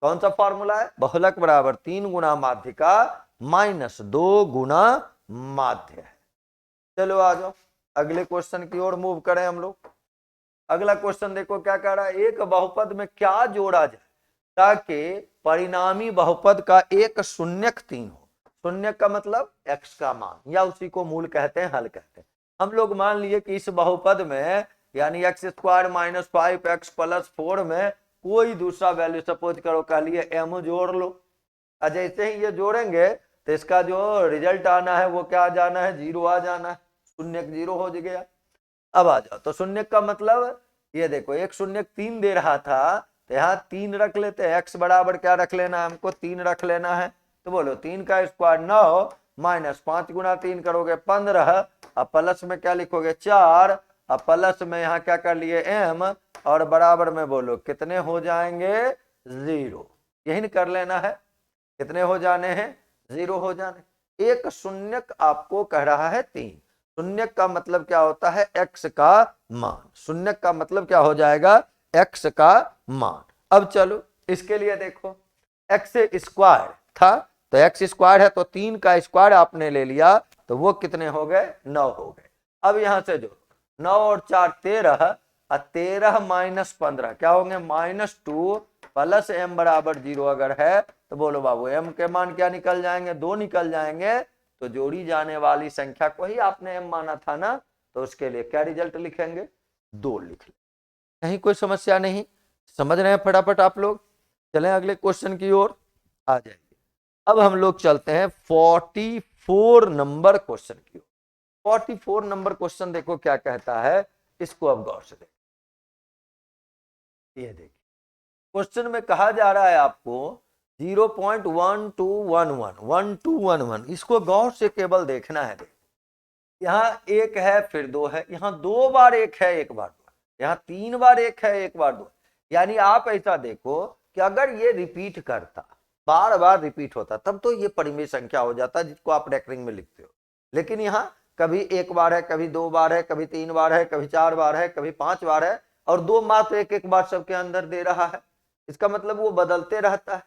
कौन सा फॉर्मूला है, बहुलक बराबर 3 गुना माध्यिका -2 गुना माध्य है। चलो आ जाओ अगले क्वेश्चन की ओर मूव करें हम लोग। अगला क्वेश्चन देखो क्या कह रहा है, एक बहुपद में क्या जोड़ा जाए ताकि परिणामी बहुपद का एक शून्यक 3 हो। शून्यक का मतलब x का मान, या उसी को मूल कहते हैं, हल कहते हैं। हम लोग मान लिए कि इस बहुपद में यानी x² - 5x + 4 में कोई दूसरा वैल्यू सपोज करो कह लिए m जोड़ लो, और जैसे ही ये जोड़ेंगे तो इसका जो रिजल्ट आना है वो क्या आ जाना है 0 आ जाना है, शून्यक 0 हो गया। अब आ जाओ, तो शून्यक का मतलब ये देखो एक शून्यक 3 दे रहा था, तो यहाँ 3 रख लेते हैं, x बराबर क्या रख लेना है हमको 3 रख लेना है, तो बोलो 3 का स्क्वायर 9 -5 गुना 3 करोगे 15, अब प्लस में क्या लिखोगे 4, अब प्लस में यहाँ क्या कर लिए m, और बराबर में बोलो कितने हो जाएंगे 0, यही कर लेना है, कितने हो जाने हैं 0 हो जाने। एक शून्यक आपको कह रहा है 3, शून्यक का मतलब क्या होता है x का मान, शून्यक का मतलब क्या हो जाएगा x का मान। अब चलो इसके लिए देखो x² था, तो x² है तो 3 का स्क्वायर आपने ले लिया, तो वो कितने हो गए 9 हो गए। अब यहां से जो 9 और 4 13, 13 - 15 क्या होंगे -2 प्लस m बराबर 0 अगर है तो बोलो बाबू m के मान क्या निकल जाएंगे 2 निकल जाएंगे, तो जोड़ी जाने वाली संख्या को ही आपने m माना था ना, तो उसके लिए क्या रिजल्ट लिखेंगे 2 लिख ले, कहीं कोई समस्या नहीं, समझ रहे हैं फटाफट आप लोग। चलें अगले क्वेश्चन की ओर आ जाएंगे। अब हम लोग चलते हैं 44 नंबर क्वेश्चन की ओर। 44 नंबर क्वेश्चन देखो क्या कहता है, इसको अब गौर से देखो। ये देखिए क्वेश्चन में कहा जा रहा है आपको 0.1211 इसको गौर से केवल देखना है। यहाँ 1 है फिर 2 है, यहाँ 2 बार 1 है 1 बार 2, यहाँ 3 बार 1 है 1 बार 2, यानी आप ऐसा देखो कि अगर ये रिपीट करता बार बार रिपीट होता तब तो ये परिमेय संख्या हो जाता जिसको आप रेकरिंग में लिखते हो, लेकिन यहाँ कभी 1 बार है, कभी 2 बार है, कभी 3 बार है, कभी 4 बार है, कभी 5 बार है, और 2 मात्र 1 बार सबके अंदर दे रहा है, इसका मतलब वो बदलते रहता है।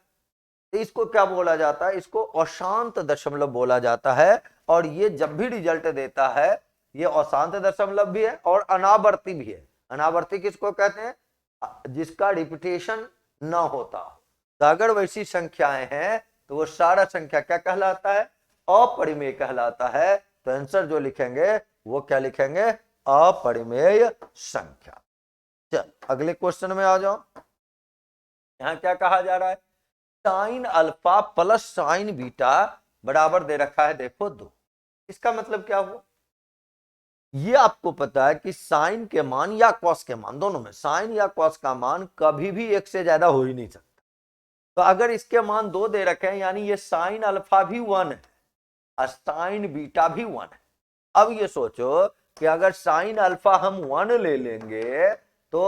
तो इसको क्या बोला जाता है, इसको अशांत दशमलव बोला जाता है, और ये जब भी रिजल्ट देता है ये अशांत दशमलव भी है और अनावर्ती भी है। अनावर्ती किसको कहते हैं, जिसका रिपीटेशन न होता हो। तो अगर वैसी संख्याएं हैं तो वो सारा संख्या क्या कहलाता है, अपरिमेय कहलाता है। तो आंसर जो लिखेंगे वो क्या लिखेंगे, अपरिमेय संख्या। चल अगले क्वेश्चन में आ जाओ। यहां क्या कहा जा रहा है, sine alpha plus sign beta बराबर दे रखा है देखो 2, इसका मतलब क्या हुआ, ये आपको पता है कि साइन के मान या कॉस के मान, दोनों में साइन या कॉस का मान कभी भी 1 से ज्यादा हो ही नहीं सकता। तो अगर इसके मान 2 दे रखे हैं यानी ये साइन अल्फा भी 1 है और साइन बीटा भी 1 है। अब ये सोचो कि अगर साइन अल्फा हम 1 ले लेंगे तो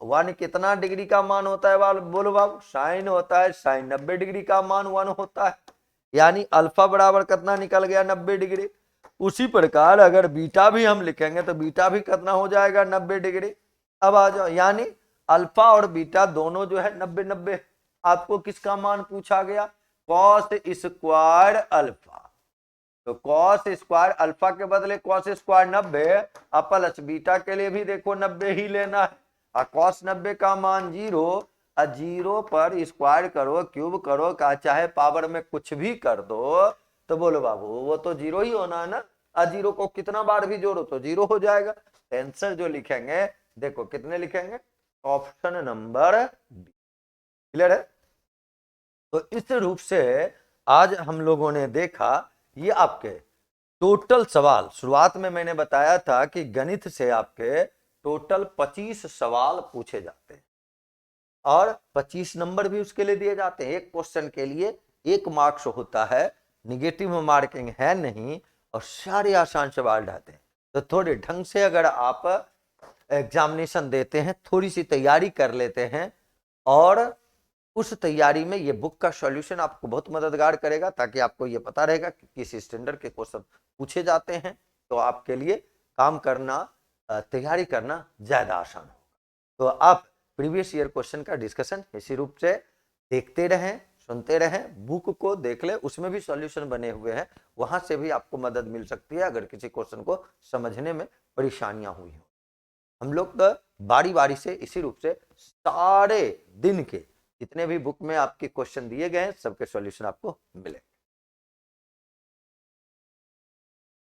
1 कितना डिग्री का मान होता है बोलो बाबू? साइन होता है साइन 90 डिग्री का मान 1 होता है, यानी अल्फा बराबर कितना निकल गया 90 डिग्री। उसी प्रकार अगर बीटा भी हम लिखेंगे तो बीटा भी कितना हो जाएगा 90 डिग्री। अब आ जाओ, यानी अल्फा और बीटा दोनों जो है 90-90। आपको किसका मान पूछा गया? Cos square alpha. तो कॉस स्क्वायर अल्फा के बदले कॉस स्क्वायर 90 प्लस बीटा के लिए भी देखो 90 ही लेना है। और कॉस 90 का मान 0 और 0 पर स्क्वायर करो क्यूब करो का चाहे पावर में कुछ भी कर दो तो बोलो बाबू वो तो 0 ही होना है ना। और 0 को कितना बार भी जोड़ो तो 0 हो जाएगा। आंसर जो लिखेंगे देखो कितने लिखेंगे? Option number B. क्लियर है? तो इस रूप से आज हम लोगों ने देखा ये आपके टोटल सवाल। शुरुआत में मैंने बताया था कि गणित से आपके टोटल 25 सवाल पूछे जाते हैं और 25 नंबर भी उसके लिए दिए जाते हैं। एक क्वेश्चन के लिए 1 मार्क्स होता है, निगेटिव मार्किंग है नहीं और सारे आसान सवाल रहते हैं। तो थोड़े ढंग से अगर आप एग्जामिनेशन देते हैं, थोड़ी सी तैयारी कर लेते हैं और उस तैयारी में ये बुक का सॉल्यूशन आपको बहुत मददगार करेगा, ताकि आपको ये पता रहेगा कि किस स्टैंडर्ड के क्वेश्चन पूछे जाते हैं, तो आपके लिए काम करना तैयारी करना ज्यादा आसान होगा। तो आप प्रीवियस ईयर क्वेश्चन का डिस्कशन इसी रूप से देखते रहें, सुनते रहें, बुक को देख ले, उसमें भी सॉल्यूशन बने हुए हैं, वहां से भी आपको मदद मिल सकती है अगर किसी क्वेश्चन को समझने में परेशानियां हुई हो। हम लोग बारी बारी से इसी रूप से सारे दिन के जितने भी बुक में आपके क्वेश्चन दिए गए हैं सबके सॉल्यूशन आपको मिले।